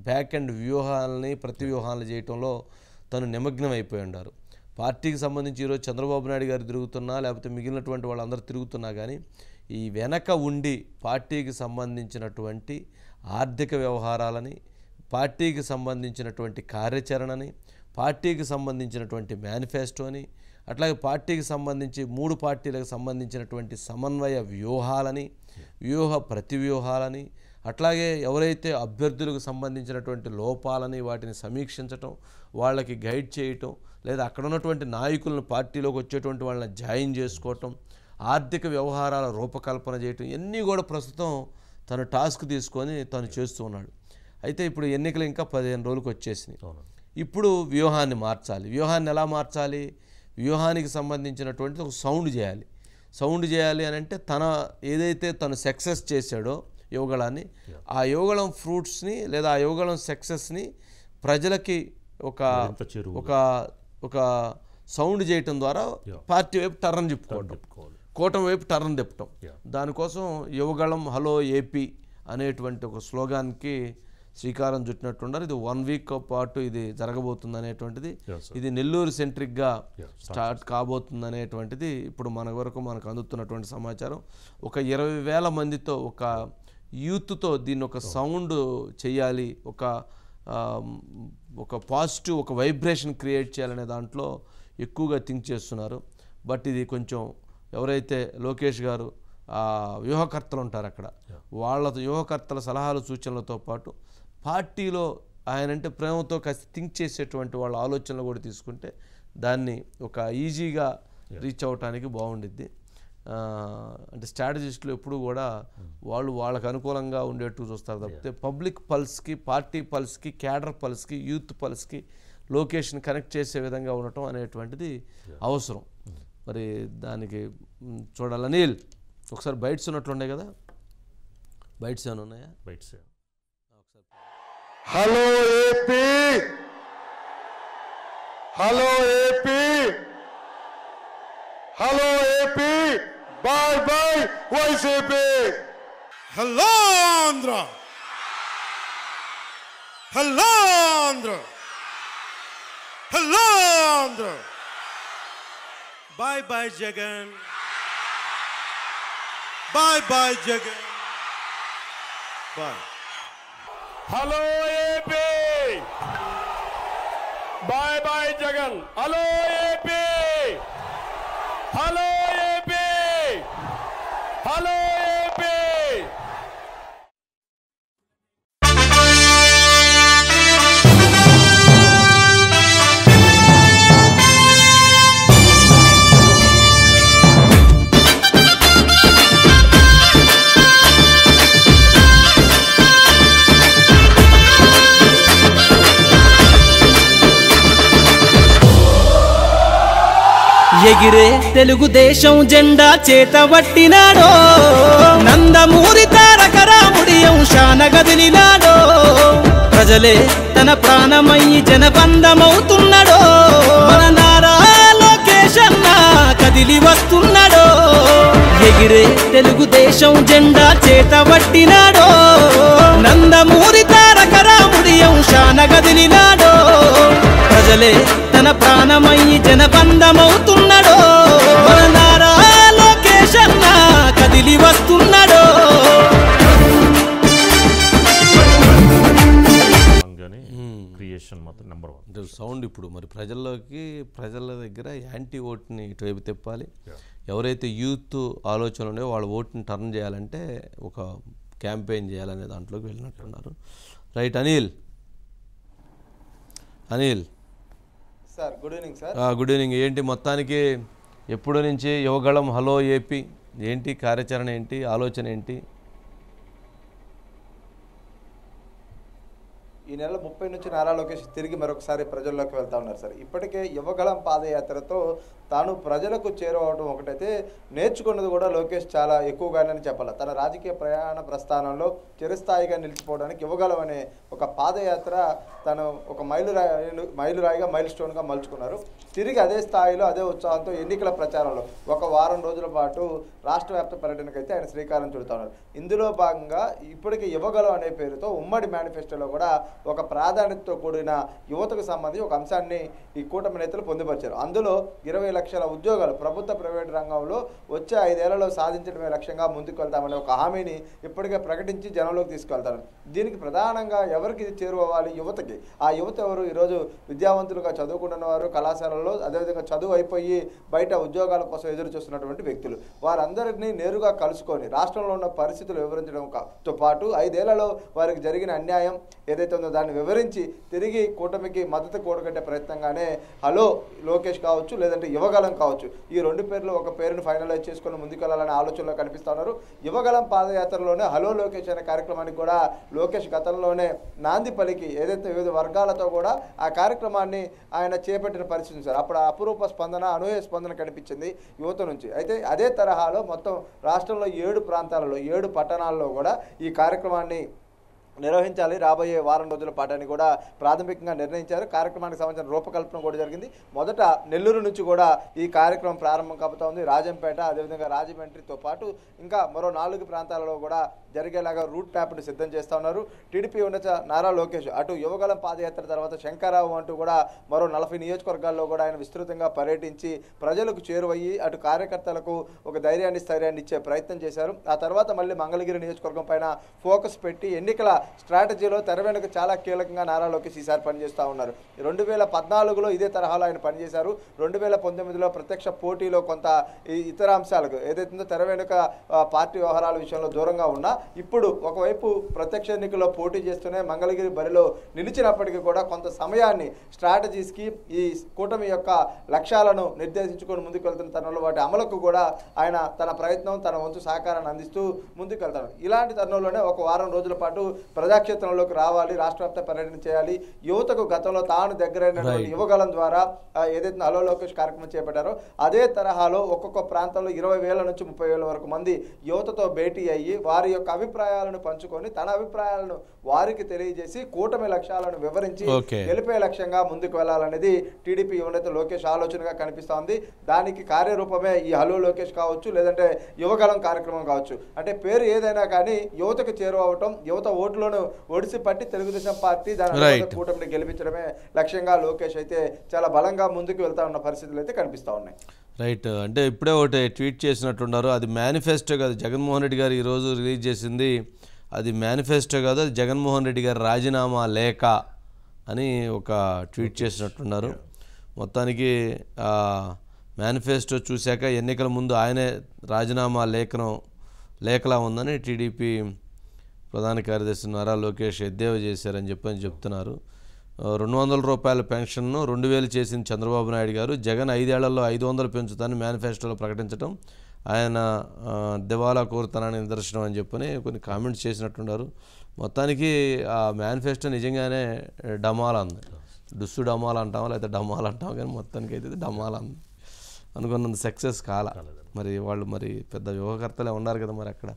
బ్యాక్ అండ్ వ్యూహాలని ప్రతి వ్యూహాలను చేయటంలో తను నిమగ్నం అయిపోయి ఉన్నారు. పార్టీకి సంబంధించి ఈరోజు చంద్రబాబు నాయుడు గారు తిరుగుతున్నా, లేకపోతే మిగిలినటువంటి వాళ్ళందరూ తిరుగుతున్నా కానీ ఈ వెనక ఉండి పార్టీకి సంబంధించినటువంటి ఆర్థిక వ్యవహారాలని, పార్టీకి సంబంధించినటువంటి కార్యాచరణని, పార్టీకి సంబంధించినటువంటి మేనిఫెస్టోని, అట్లాగే పార్టీకి సంబంధించి 3 పార్టీలకు సంబంధించినటువంటి సమన్వయ వ్యూహాలని, ప్రతి వ్యూహాలని, అట్లాగే ఎవరైతే అభ్యర్థులకు సంబంధించినటువంటి లోపాలని వాటిని సమీక్షించటం, వాళ్ళకి గైడ్ చేయటం, లేదా అక్కడ ఉన్నటువంటి నాయకులను పార్టీలోకి వచ్చేటువంటి వాళ్ళని జాయిన్ చేసుకోవటం, ఆర్థిక వ్యవహారాల రూపకల్పన చేయటం, ఇవన్నీ కూడా ప్రస్తుతం తను టాస్క్ తీసుకొని తను చేస్తూ ఉన్నాడు. అయితే ఇప్పుడు ఎన్నికలు ఇంకా 15 రోజులకు వచ్చేసినాయి. ఇప్పుడు వ్యూహాన్ని మార్చాలి. వ్యూహాన్ని ఎలా మార్చాలి? వ్యూహానికి సంబంధించినటువంటి ఒక సౌండ్ చేయాలి అని అంటే, తన ఏదైతే తను సక్సెస్ చేశాడో యువగళాన్ని, ఆ యువగళం ఫ్రూట్స్ని లేదా ఆ యువగళం సక్సెస్ని ప్రజలకి ఒక సౌండ్ చేయటం ద్వారా పార్టీ వైపు టర్న్ చెప్పుకోవటం, కూటమి వైపు టర్న్ తిప్పటం. దానికోసం యువగళం హలో ఏపీ అనేటువంటి ఒక స్లోగాన్కి శ్రీకారం చుట్టినట్టున్నారు. ఇది 1 వీక్ పాటు ఇది జరగబోతుంది అనేటువంటిది, ఇది నెల్లూరు సెంట్రిక్గా స్టార్ట్ కాబోతుంది అనేటువంటిది ఇప్పుడు మన వరకు మనకు అందుతున్నటువంటి సమాచారం. ఒక 20,000 మందితో, ఒక యూత్తో దీన్ని ఒక సౌండ్ చేయాలి, ఒక పాజిటివ్ ఒక వైబ్రేషన్ క్రియేట్ చేయాలనే దాంట్లో ఎక్కువగా థింక్ చేస్తున్నారు. బట్ ఇది కొంచెం ఎవరైతే లోకేష్ గారు వ్యూహకర్తలు ఉంటారు అక్కడ, వాళ్ళ వ్యూహకర్తల సలహాలు సూచనలతో పాటు పార్టీలో ఆయనంటే ప్రేమతో కాస్త థింక్ చేసేటువంటి వాళ్ళ ఆలోచనలు కూడా తీసుకుంటే దాన్ని ఒక ఈజీగా రీచ్ అవ్వటానికి బాగుండిద్ది. అంటే స్ట్రాటజిస్టులు ఎప్పుడు కూడా వాళ్ళకు అనుకూలంగా ఉండేట్టు చూస్తారు తప్పితే పబ్లిక్ పల్స్కి, పార్టీ పల్స్కి, క్యాడర్ పల్స్కి, యూత్ పల్స్కి లొకేషన్ కనెక్ట్ చేసే విధంగా ఉండటం అనేటువంటిది అవసరం. మరి దానికి చూడాలి. అనిల్, ఒకసారి బైట్స్ ఉన్నట్లున్నాయి కదా, బైట్స్ ఏమైనా ఉన్నాయా? Bytes. Hello AP, hello AP, hello AP, bye bye YCP. Hello Andhra, hello Andhra, hello Andhra, bye bye Jagan, bye bye Jagan, bye. Hello AP, bye bye Jagan. Hello AP, hello AP, hello AP. ఎగిరే తెలుగుదేశం జెండా చేతబట్టినాడో, నందమూరి తారక రాముడి అంశాన గదిలినాడో, ప్రజలే తన ప్రాణమయ్యి జనబంధమవుతున్నాడో, మన నారా కదిలి వస్తున్నాడో ఎగిరే తెలుగుదేశం జెండా చేతబట్టినాడో నందమూరి తారక రాముడి అంశాన కదిలినాడో ప్రజలే తన ప్రాణమయ్యి జనబంధమవుతున్నాడో మన నారా లోకేష్ అన్న కదిలి వస్తున్నాడో క్రియేషన్ మాత్రం నెంబర్ 1 అంటే సౌండ్ ఇప్పుడు మరి ప్రజల దగ్గర యాంటీ ఓట్ని ఇటువైపు తిప్పాలి. ఎవరైతే యూత్ ఆలోచనలు ఉన్నాయో వాళ్ళ ఓట్ని టర్న్ చేయాలంటే ఒక క్యాంపెయిన్ చేయాలనే దాంట్లోకి వెళ్ళినట్టున్నారు. Right Anil sir, good evening sir. Good evening. ఏంటి మొత్తానికి ఎప్పుడు నుంచి యువగళం హలో ఏపీ ఏంటి కార్యాచరణ, ఏంటి ఆలోచన ఏంటి? ఈ నెల 30 నుంచి నారా లోకేష్ తిరిగి మరొకసారి ప్రజల్లోకి వెళ్తా ఉన్నారు సార్. ఇప్పటికే యువగళం పాదయాత్రతో తాను ప్రజలకు చేరువవడం ఒకటైతే నేర్చుకున్నది కూడా లోకేష్ చాలా ఎక్కువగానే చెప్పాలి. తన రాజకీయ ప్రయాణ చిరస్థాయిగా నిలిచిపోవడానికి యువగళం అనే ఒక పాదయాత్ర తను ఒక మైలురాయిగా మైల్ స్టోన్గా మలుచుకున్నారు. తిరిగి అదే స్థాయిలో అదే ఉత్సాహంతో ఎన్నికల ప్రచారంలో ఒక వారం రోజుల పాటు రాష్ట్ర వ్యాప్త పర్యటనకైతే ఆయన శ్రీకారం చుడుతూ ఉన్నారు. ఇందులో భాగంగా ఇప్పటికే యువగళం అనే పేరుతో ఉమ్మడి మేనిఫెస్టోలో కూడా ఒక ప్రాధాన్యతతో కూడిన యువతకు సంబంధించి ఒక అంశాన్ని ఈ కూటమి నేతలు పొందుపరిచారు. అందులో 20 లక్షల ఉద్యోగాలు ప్రభుత్వ ప్రైవేటు రంగంలో వచ్చే 5 ఏళ్లలో సాధించడమే లక్ష్యంగా ముందుకు వెళ్తామనే ఒక హామీని ఇప్పటికే ప్రకటించి జనంలోకి తీసుకెళ్తారు. దీనికి ప్రధానంగా ఎవరికి ఇది చేరువవ్వాలి? యువతకి. ఆ యువత ఎవరు? ఈరోజు విద్యావంతులుగా చదువుకుంటున్న వారు, కళాశాలల్లో అదేవిధంగా చదువు అయిపోయి బయట ఉద్యోగాల కోసం ఎదురు చూస్తున్నటువంటి వ్యక్తులు. వారందరినీ నేరుగా కలుసుకొని రాష్ట్రంలో ఉన్న పరిస్థితులు వివరించడంతో పాటు 5 ఏళ్లలో వారికి జరిగిన అన్యాయం ఏదైతే ఉందో దాన్ని వివరించి తిరిగి కూటమికి మద్దతు కూడగట్టే ప్రయత్నంగానే హలో లోకేష్ కావచ్చు, లేదంటే యువగళం కావచ్చు, ఈ 2 పేర్లు ఒక పేరును ఫైనలైజ్ చేసుకుని ముందుకెళ్లాలనే ఆలోచనలో కనిపిస్తూ ఉన్నారు. యువగళం పాదయాత్రలోనే హలో లోకేష్ అనే కార్యక్రమానికి కూడా లోకేష్ గతంలోనే నాంది పలికి ఏదైతే వివిధ వర్గాలతో కూడా ఆ కార్యక్రమాన్ని ఆయన చేపట్టిన పరిస్థితి సార్. అప్పుడు అపురూప స్పందన, అనూహ్య స్పందన కనిపించింది యువత నుంచి. అయితే అదే తరహాలో మొత్తం రాష్ట్రంలో 7 ప్రాంతాలలో 7 పట్టణాల్లో కూడా ఈ కార్యక్రమాన్ని నిర్వహించాలి రాబోయే వారం రోజుల పాటని కూడా ప్రాథమికంగా నిర్ణయించారు. కార్యక్రమానికి సంబంధించిన రూపకల్పన కూడా జరిగింది. మొదట నెల్లూరు నుంచి కూడా ఈ కార్యక్రమం ప్రారంభం కాబోతా ఉంది. రాజంపేట, అదేవిధంగా రాజమండ్రితో పాటు ఇంకా మరో 4 ప్రాంతాలలో కూడా జరిగేలాగా రూట్ మ్యాప్ను సిద్ధం చేస్తూ ఉన్నారు. టీడీపీ ఉన్నత నారా లోకేష్ అటు యువగళం పాదయాత్ర తర్వాత శంకరావు అంటూ కూడా మరో 40 నియోజకవర్గాల్లో కూడా ఆయన విస్తృతంగా పర్యటించి ప్రజలకు చేరువయ్యి అటు కార్యకర్తలకు ఒక స్థైర్యాన్ని ఇచ్చే ప్రయత్నం చేశారు. ఆ తర్వాత మళ్ళీ మంగళగిరి నియోజకవర్గం పైన ఫోకస్ పెట్టి ఎన్నికల స్ట్రాటజీలో తెర వెనుక చాలా కీలకంగా నారా లోకేష్ ఈసారి పనిచేస్తూ ఉన్నారు. 2014లో ఇదే తరహాలో ఆయన పనిచేశారు. 2019లో ప్రత్యక్ష పోటీలో కొంత ఇతర అంశాలకు ఏదైతుందో తెర వెనుక పార్టీ వ్యవహారాల విషయంలో దూరంగా ఉన్నా ఇప్పుడు ఒకవైపు ప్రత్యక్ష ఎన్నికల్లో పోటీ చేస్తూనే మంగళగిరి బరిలో నిలిచినప్పటికీ కూడా కొంత సమయాన్ని స్ట్రాటజీస్కి ఈ కూటమి యొక్క లక్ష్యాలను నిర్దేశించుకొని ముందుకు వెళ్తున్న తరుణంలో వాటి అమలుకు కూడా ఆయన తన ప్రయత్నం, తన వంతు సహకారాన్ని అందిస్తూ ముందుకు వెళ్తారు. ఇలాంటి తరుణంలోనే ఒక వారం రోజుల పాటు ప్రజాక్షేత్రంలోకి రావాలి, రాష్ట్ర వ్యాప్త పర్యటన చేయాలి. యువతకు గతంలో తాను దగ్గరైనటువంటి యువగళం ద్వారా ఏదైతే హలో లోకేష్ కార్యక్రమం చేపట్టారో అదే తరహాలో ఒక్కొక్క ప్రాంతంలో 20,000 నుంచి 30,000 వరకు మంది యువతతో భేటీ అయ్యి వారి యొక్క అభిప్రాయాలను పంచుకొని తన అభిప్రాయాలను వారికి తెలియజేసి కూటమి లక్ష్యాలను వివరించి గెలిపే లక్ష్యంగా ముందుకు వెళ్లాలనేది టీడీపీ యువనేత లోకేష్ ఆలోచనగా కనిపిస్తోంది. దానికి కార్యరూపమే ఈ హలో లోకేష్ కావచ్చు, లేదంటే యువగళం కార్యక్రమం కావచ్చు. అంటే పేరు ఏదైనా కానీ యువతకు చేరువవటం, యువత ఓట్లను ఒడిసి పట్టి తెలుగుదేశం పార్టీ దాని కూటమిని గెలిపించడమే లక్ష్యంగా లోకేష్ అయితే చాలా బలంగా ముందుకు వెళ్తా ఉన్న పరిస్థితులు అయితే కనిపిస్తూ ఉన్నాయి. రైట్. అంటే ఇప్పుడే ఒకటి ట్వీట్ చేసినట్టున్నారు. అది మేనిఫెస్టో కాదు, జగన్మోహన్ రెడ్డి గారు ఈరోజు రిలీజ్ చేసింది అది మేనిఫెస్టో కాదు, అది జగన్మోహన్ రెడ్డి గారి రాజీనామా లేఖ అని ఒక ట్వీట్ చేసినట్టున్నారు. మొత్తానికి మేనిఫెస్టో చూశాక ఎన్నికల ముందు ఆయనే రాజీనామా లేఖలా ఉందని టీడీపీ ప్రధాన కార్యదర్శి నారా లోకేష్ ఎద్దేవా చేశారని చెప్తున్నారు. 200 రూపాయల పెన్షన్ను 2,000 చేసిన చంద్రబాబు నాయుడు గారు జగన్ 5 ఏళ్లలో 500 పెంచుతానని మేనిఫెస్టోలో ప్రకటించడం ఆయన దివాలా కోరుతానని నిదర్శనం అని చెప్పని కొన్ని కామెంట్స్ చేసినట్టున్నారు. మొత్తానికి ఆ మేనిఫెస్టో నిజంగానే డమాల్ అంది. డుస్సు డమాల్ అంటామా లేకపోతే డమాల్ అంటాం, కానీ మొత్తానికి అయితే డమాల్ అంది. అనుకున్నంత సక్సెస్ కాల. మరి వాళ్ళు మరి పెద్ద వ్యూహకర్తలే ఉన్నారు కదా మరి అక్కడ.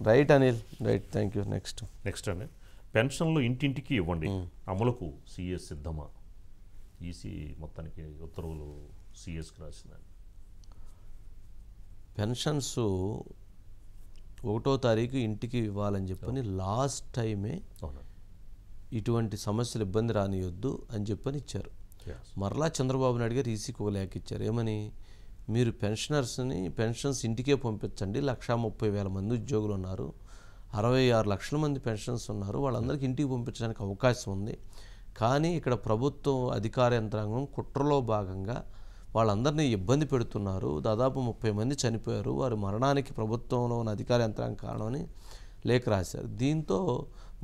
Right Anil, right, thank you. Next అండి, పెన్షన్లు ఇంటింటికి ఇవ్వండి, అమలుకు సిఎస్ సిద్ధమా? ఈసీ మొత్తానికి ఉత్తర్వులు సిఎస్కి రాసిందండి. పెన్షన్స్ 1వ తారీఖు ఇంటికి ఇవ్వాలని చెప్పని లాస్ట్ టైమే ఇటువంటి సమస్యలు ఇబ్బంది రానియొద్దు అని చెప్పని ఇచ్చారు. మరలా చంద్రబాబు నాయుడు గారు ఈసీకి ఒక లేఖ ఇచ్చారు. ఏమని, మీరు పెన్షన్స్ ఇంటికే పంపించండి, 1,30,000 మంది ఉద్యోగులు ఉన్నారు, 66 లక్షల మంది పెన్షన్స్ ఉన్నారు, వాళ్ళందరికీ ఇంటికి పంపించడానికి అవకాశం ఉంది. కానీ ఇక్కడ ప్రభుత్వం అధికార యంత్రాంగం కుట్రలో భాగంగా వాళ్ళందరినీ ఇబ్బంది పెడుతున్నారు. దాదాపు 30 మంది చనిపోయారు, వారి మరణానికి ప్రభుత్వంలో ఉన్న అధికార యంత్రాంగం కారణమని లేఖ రాశారు. దీంతో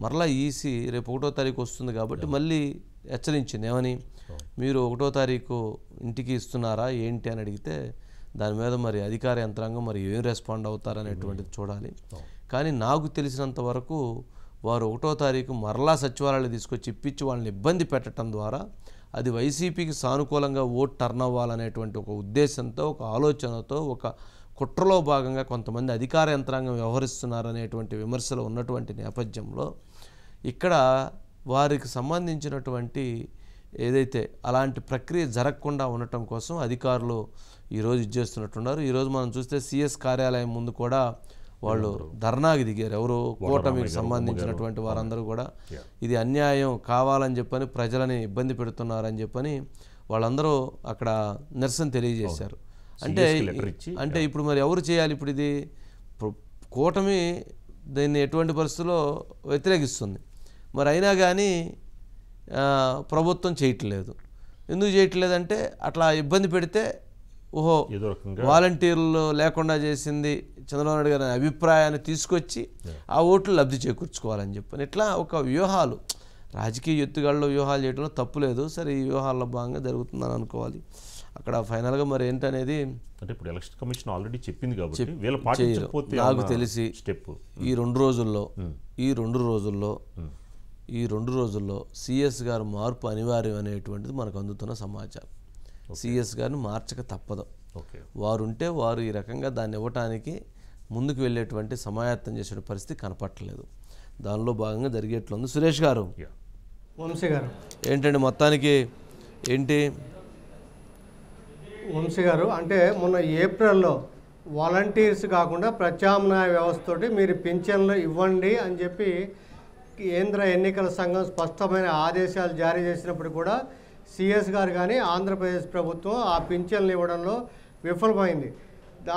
మరలా ఈసీ రేపు 1వ తారీఖు వస్తుంది కాబట్టి మళ్ళీ హెచ్చరించింది. ఏమని, మీరు 1వ తారీఖు ఇంటికి ఇస్తున్నారా ఏంటి అని అడిగితే దాని మీద మరి అధికార యంత్రాంగం మరి ఏం రెస్పాండ్ అవుతారనేటువంటిది చూడాలి. కానీ నాకు తెలిసినంత వరకు వారు 1వ తారీఖు మరలా సచివాలయాలు తీసుకొచ్చి ఇప్పించి వాళ్ళని ఇబ్బంది పెట్టడం ద్వారా అది వైసీపీకి సానుకూలంగా ఓట్ టర్న్ అవ్వాలనేటువంటి ఒక ఉద్దేశంతో, ఒక ఆలోచనతో, ఒక కుట్రలో భాగంగా కొంతమంది అధికార యంత్రాంగం వ్యవహరిస్తున్నారనేటువంటి విమర్శలు ఉన్నటువంటి నేపథ్యంలో ఇక్కడ వారికి సంబంధించినటువంటి ఏదైతే అలాంటి ప్రక్రియ జరగకుండా ఉండటం కోసం అధికారులు ఈరోజు ఇచ్చేస్తున్నట్టున్నారు. ఈరోజు మనం చూస్తే సిఎస్ కార్యాలయం ముందు కూడా వాళ్ళు ధర్నాకి దిగారు. ఎవరు, కూటమికి సంబంధించినటువంటి వారందరూ కూడా ఇది అన్యాయం, కావాలని చెప్పని ప్రజలని ఇబ్బంది పెడుతున్నారని చెప్పని వాళ్ళందరూ అక్కడ నిరసన తెలియజేశారు. అంటే ఇప్పుడు మరి ఎవరు చేయాలి? ఇప్పుడు ఇది కూటమి దీన్ని ఎటువంటి పరిస్థితుల్లో వ్యతిరేకిస్తుంది, మరి అయినా కానీ ప్రభుత్వం చేయట్లేదు. ఎందుకు చేయట్లేదంటే అట్లా ఇబ్బంది పెడితే ఓహో వాలంటీర్లు లేకుండా చేసింది చంద్రబాబు నాయుడు గారి అభిప్రాయాన్ని తీసుకొచ్చి ఆ ఓట్లు లబ్ధి చేకూర్చుకోవాలని చెప్పని ఇట్లా ఒక వ్యూహాలు, రాజకీయ ఎత్తుగాళ్ళు వ్యూహాలు చేయడంలో తప్పులేదు. సరే, ఈ వ్యూహాల్లో భాగంగా జరుగుతుందని అనుకోవాలి. అక్కడ ఫైనల్గా మరి ఏంటనేది అంటే ఇప్పుడు ఎలక్షన్ కమిషన్ ఆల్రెడీ చెప్పింది కాబట్టి వీళ్ళు పాటించకపోతే నాకు తెలిసి స్టెప్ ఈ రెండు రోజుల్లో సిఎస్ గారు మార్పు అనివార్యం అనేటువంటిది మనకు అందుతున్న సమాచారం. సిఎస్ గారిని మార్చక తప్పదు. వారుంటే వారు ఈ రకంగా దాన్ని ఇవ్వటానికి ముందుకు వెళ్ళేటువంటి సమాయత్తం చేసే పరిస్థితి కనపట్టలేదు. దానిలో భాగంగా జరిగేట్లుంది. సురేష్ గారు, వంశీ గారు ఏంటండి మొత్తానికి ఏంటి? వంశీ గారు, అంటే మొన్న ఏప్రిల్లో వాలంటీర్స్ కాకుండా ప్రత్యామ్నాయ వ్యవస్థతోటి మీరు పింఛన్లు ఇవ్వండి అని చెప్పి కేంద్ర ఎన్నికల సంఘం స్పష్టమైన ఆదేశాలు జారీ చేసినప్పుడు కూడా సిఎస్ గారు కానీ ఆంధ్రప్రదేశ్ ప్రభుత్వం ఆ పింఛన్లు ఇవ్వడంలో విఫలమైంది.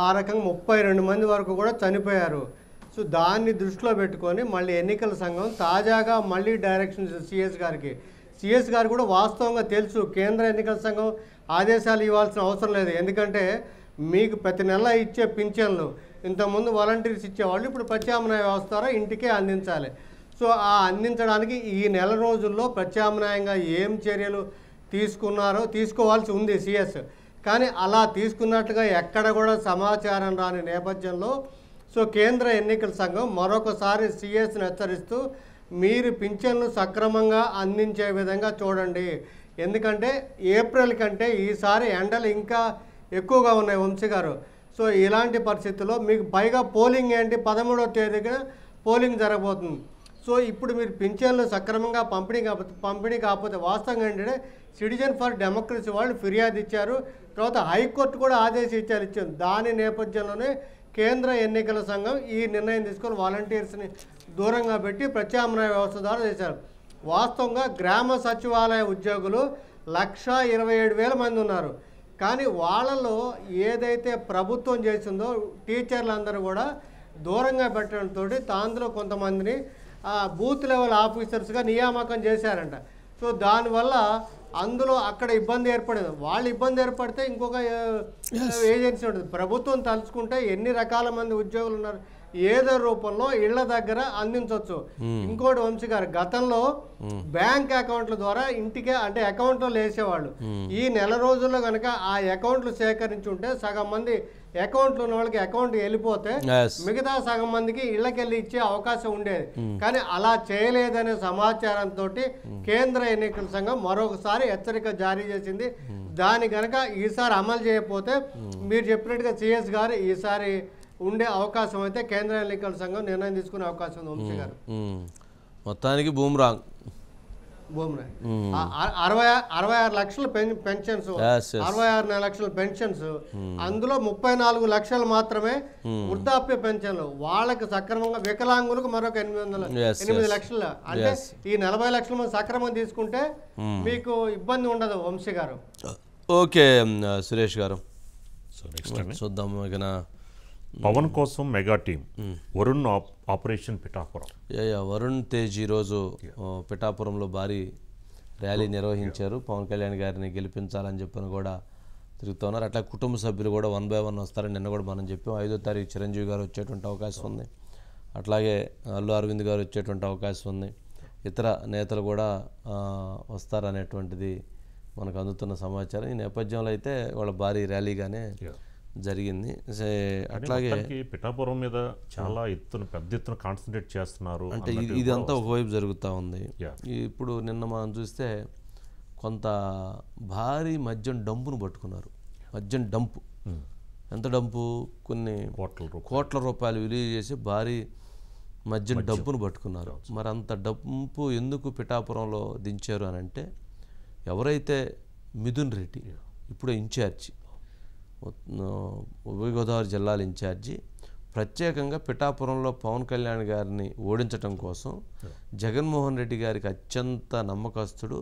ఆ రకంగా 32 మంది వరకు కూడా చనిపోయారు. సో దాన్ని దృష్టిలో పెట్టుకొని మళ్ళీ ఎన్నికల సంఘం తాజాగా మళ్ళీ డైరెక్షన్ సిఎస్ గారు కూడా వాస్తవంగా తెలుసు కేంద్ర ఎన్నికల సంఘం ఆదేశాలు ఇవ్వాల్సిన అవసరం లేదు. ఎందుకంటే మీకు ప్రతి నెల ఇచ్చే పింఛన్లు ఇంతకుముందు వాలంటీర్స్ ఇచ్చేవాళ్ళు ఇప్పుడు ప్రత్యామ్నాయ వ్యవస్థ ద్వారా ఇంటికే అందించాలి. సో ఆ అందించడానికి ఈ నెల రోజుల్లో ప్రత్యామ్నాయంగా ఏం చర్యలు తీసుకోవాల్సి ఉంది సిఎస్. కానీ అలా తీసుకున్నట్లుగా ఎక్కడ కూడా సమాచారం రాని నేపథ్యంలో సో కేంద్ర ఎన్నికల సంఘం మరొకసారి సిఎస్ని హెచ్చరిస్తూ మీరు పింఛన్లు సక్రమంగా అందించే విధంగా చూడండి. ఎందుకంటే ఏప్రిల్ కంటే ఈసారి ఎండలు ఇంకా ఎక్కువగా ఉన్నాయి వంశీ గారు. సో ఇలాంటి పరిస్థితుల్లో మీకు పైగా పోలింగ్ ఏంటి 13వ తేదీగా పోలింగ్ జరగబోతుంది. సో ఇప్పుడు మీరు పింఛన్లు సక్రమంగా పంపిణీ కాకపోతే వాస్తవంగా ఏంటంటే సిటిజన్ ఫర్ డెమోక్రసీ వాళ్ళు ఫిర్యాదు ఇచ్చారు. తర్వాత హైకోర్టు కూడా ఆదేశాలు ఇచ్చింది. దాని నేపథ్యంలోనే కేంద్ర ఎన్నికల సంఘం ఈ నిర్ణయం తీసుకొని వాలంటీర్స్ని దూరంగా పెట్టి ప్రత్యామ్నాయ వ్యవస్థ ద్వారా చేశారు. వాస్తవంగా గ్రామ సచివాలయ ఉద్యోగులు 1,27,000 మంది ఉన్నారు. కానీ వాళ్ళలో ఏదైతే ప్రభుత్వం చేసిందో టీచర్లందరూ కూడా దూరంగా పెట్టడంతో అందులో కొంతమందిని బూత్ లెవెల్ ఆఫీసర్స్గా నియామకం చేశారంట. సో దానివల్ల అందులో అక్కడ ఇబ్బంది ఏర్పడేది. వాళ్ళు ఇబ్బంది ఏర్పడితే ఇంకొక ఏజెన్సీ ఉంటుంది. ప్రభుత్వం తలుచుకుంటే ఎన్ని రకాల మంది ఉద్యోగులు ఉన్నారు, ఏదో రూపంలో ఇళ్ల దగ్గర అందించవచ్చు. ఇంకోటి వంశీ గారు, గతంలో బ్యాంక్ అకౌంట్ల ద్వారా ఇంటికే అంటే అకౌంట్లో వేసేవాళ్ళు. ఈ నెల రోజుల్లో కనుక ఆ అకౌంట్లు సేకరించి ఉంటే సగం మంది అకౌంట్లు ఉన్న వాళ్ళకి అకౌంట్ వెళ్ళిపోతే మిగతా సగం మందికి ఇళ్లకెళ్ళి ఇచ్చే అవకాశం ఉండేది. కానీ అలా చేయలేదనే సమాచారంతో కేంద్ర ఎన్నికల సంఘం మరొకసారి హెచ్చరిక జారీ చేసింది. దాని కనుక ఈసారి అమలు చేయకపోతే మీరు చెప్పినట్టుగా సిఎస్ గారు ఈసారి ఉండే అవకాశం అయితే కేంద్ర ఎన్నికల సంఘం నిర్ణయం తీసుకునే అవకాశం ఉంది వంశీ గారు. మొత్తానికి బూమ్రాంగ్ భూమిని 66 లక్షల పెన్షన్స్, 66 లక్షల పెన్షన్స్, అందులో 34 లక్షలు మాత్రమే వృద్ధాప్య పెన్షన్లు. వాళ్ళకి సక్రమంగా, వికలాంగులకు మరొక 8 లక్షలు. అంటే ఈ 40 లక్షల మంది సక్రమంగా తీసుకుంటే మీకు ఇబ్బంది ఉండదు వంశీ గారు. ఓకే సురేష్ గారు, సో నెక్స్ట్ చూద్దాం. ఇక పవన్ కోసం mega team Varun operation Pithapuram. Varun Tej ఈరోజు పిఠాపురంలో భారీ ర్యాలీ నిర్వహించారు. పవన్ కళ్యాణ్ గారిని గెలిపించాలని చెప్పని కూడా తిరుగుతున్నారు. అట్లా కుటుంబ సభ్యులు కూడా 1 by 1 వస్తారని నిన్న కూడా మనం చెప్పాం. 5వ తారీఖు చిరంజీవి గారు వచ్చేటువంటి అవకాశం ఉంది. అట్లాగే అల్లు అరవింద్ గారు వచ్చేటువంటి అవకాశం ఉంది. ఇతర నేతలు కూడా వస్తారనేటువంటిది మనకు అందుతున్న సమాచారం. ఈ నేపథ్యంలో అయితే వాళ్ళ భారీ ర్యాలీగానే జరిగింది. అట్లాగే పిఠాపురం మీద చాలా పెద్ద ఎత్తున కాన్సన్ట్రేట్ చేస్తున్నారు. అంటే ఇదంతా ఒకవైపు జరుగుతూ ఉంది. ఇప్పుడు నిన్న మనం చూస్తే కొంత భారీ మద్యం డంపును పట్టుకున్నారు. మద్యం డంపు, ఎంత డంపు, కొన్ని కోట్ల రూపాయలు విలువ చేసి భారీ మద్యం డంపును పట్టుకున్నారు. మరి అంత డంపు ఎందుకు పిఠాపురంలో దించారు అని అంటే, ఎవరైతే మిథున్ రెడ్డి ఇప్పుడు ఇన్ఛార్జి, ఉభయ గోదావరి జిల్లాల ఇన్ఛార్జి, ప్రత్యేకంగా పిఠాపురంలో పవన్ కళ్యాణ్ గారిని ఓడించడం కోసం జగన్మోహన్ రెడ్డి గారికి అత్యంత నమ్మకస్తుడు,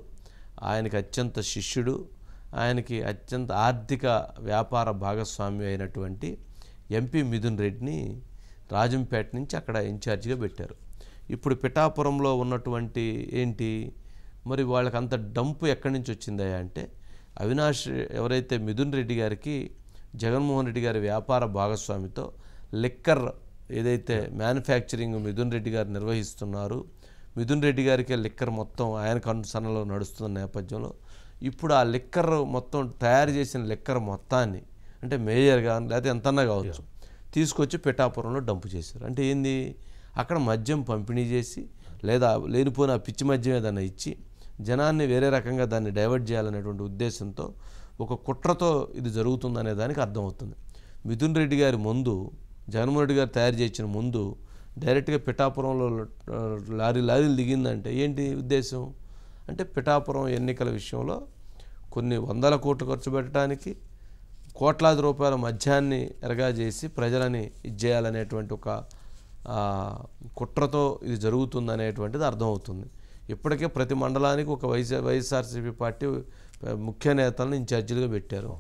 ఆయనకి అత్యంత శిష్యుడు, ఆయనకి అత్యంత ఆర్థిక వ్యాపార భాగస్వామి అయినటువంటి ఎంపీ మిథున్ రెడ్డిని రాజంపేట నుంచి అక్కడ ఇన్ఛార్జిగా పెట్టారు. ఇప్పుడు పిఠాపురంలో ఉన్నటువంటి ఏంటి మరి వాళ్ళకి అంత డంపు ఎక్కడి నుంచి వచ్చిందా అంటే, అవినాష్ ఎవరైతే మిథున్ రెడ్డి గారికి జగన్మోహన్ రెడ్డి గారి వ్యాపార భాగస్వామితో లిక్కర్ ఏదైతే మ్యానుఫ్యాక్చరింగ్ మిథున్ రెడ్డి గారు నిర్వహిస్తున్నారు, మిథున్ రెడ్డి గారికి లిక్కర్ మొత్తం ఆయన కన్సర్న్లో నడుస్తున్న నేపథ్యంలో ఇప్పుడు ఆ లిక్కర్ మొత్తం తయారు చేసిన లిక్కర్ మొత్తాన్ని, అంటే మేయర్ కానీ లేకపోతే ఎంతన్నా కావచ్చు, తీసుకొచ్చి పిఠాపురంలో డంపు చేశారు. అంటే ఏంది, అక్కడ మద్యం పంపిణీ చేసి లేదా లేనిపోయిన పిచ్చి మద్యం ఏదైనా ఇచ్చి జనాన్ని వేరే రకంగా దాన్ని డైవర్ట్ చేయాలనేటువంటి ఉద్దేశంతో ఒక కుట్రతో ఇది జరుగుతుందనే దానికి అర్థమవుతుంది. మిథున్ రెడ్డి గారి ముందు జగన్మోహన్ రెడ్డి గారు తయారు చేసిన ముందు డైరెక్ట్గా పిఠాపురంలో లారీలు దిగిందంటే ఏంటి ఉద్దేశం అంటే, పిఠాపురం ఎన్నికల విషయంలో కొన్ని 100 కోట్లు ఖర్చు పెట్టడానికి కోట్లాది రూపాయల మద్యాన్ని ఎరగా చేసి ప్రజలని ఇచ్చేయాలనేటువంటి ఒక కుట్రతో ఇది జరుగుతుందనేటువంటిది అర్థమవుతుంది. ఇప్పటికే ప్రతి మండలానికి ఒక వైఎస్ఆర్సీపీ పార్టీ ముఖ్య నేతలను ఇన్ఛార్జీలుగా పెట్టారు.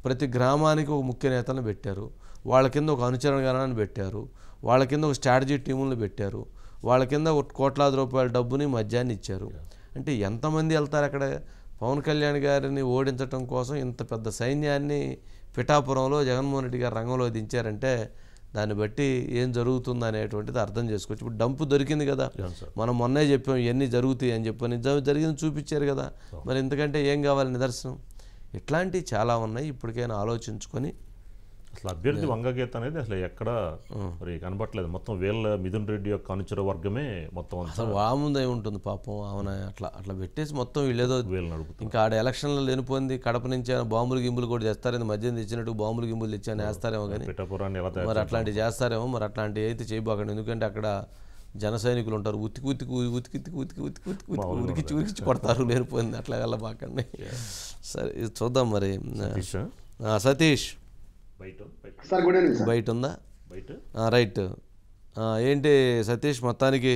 ప్రతి గ్రామానికి ఒక ముఖ్య నేతలను పెట్టారు. వాళ్ళ కింద ఒక అనుచరణ గణాన్ని పెట్టారు. వాళ్ళ కింద ఒక స్ట్రాటజీ టీములను పెట్టారు. వాళ్ళ కింద కోట్లాది రూపాయల డబ్బుని మద్యాన్ని ఇచ్చారు. అంటే ఎంతమంది వెళ్తారు అక్కడ? పవన్ కళ్యాణ్ గారిని ఓడించడం కోసం ఇంత పెద్ద సైన్యాన్ని పిఠాపురంలో జగన్మోహన్ రెడ్డి గారు రంగంలో దించారంటే దాన్ని బట్టి ఏం జరుగుతుంది అనేటువంటిది అర్థం చేసుకోవచ్చు. ఇప్పుడు డంపు దొరికింది కదా, మనం మొన్నే చెప్పాం ఇవన్నీ జరుగుతాయి అని చెప్పని, జరిగింది చూపించారు కదా, మరి ఇంతకంటే ఏం కావాలి నిదర్శనం? ఇట్లాంటివి చాలా ఉన్నాయి. ఇప్పటికైనా ఆలోచించుకొని అసలు అభ్యర్థి వంగగీత అనేది అసలు ఎక్కడ మరి కనబట్టలేదు. మొత్తం వీళ్ళ మిథున్ రెడ్డి యొక్క అనుచర వర్గమే మొత్తం అసలు వాముందే ఉంటుంది పాపం. అవునా, అట్లా పెట్టేసి మొత్తం వీళ్ళేదో ఇంకా ఆడ ఎలక్షన్లో లేనిపోయింది. కడప నుంచి బాంబులు గింబులు కూడా చేస్తారేమో, మద్యం తెచ్చినట్టు బాంబులు గింబులు తెచ్చాని వేస్తారేమో, కానీ మరి అట్లాంటివి చేస్తారేమో. మరి అట్లాంటివి అయితే చేయబాకండి. ఎందుకంటే అక్కడ జన సైనికులు ఉంటారు, ఉరికిచ్చి కొడతారు, లేనిపోయింది. అట్లా వెళ్ళబాకండి. సరే చూద్దాం మరి. సతీష్ బయట ఉందా? రైట్. ఏంటి సతీష్, మొత్తానికి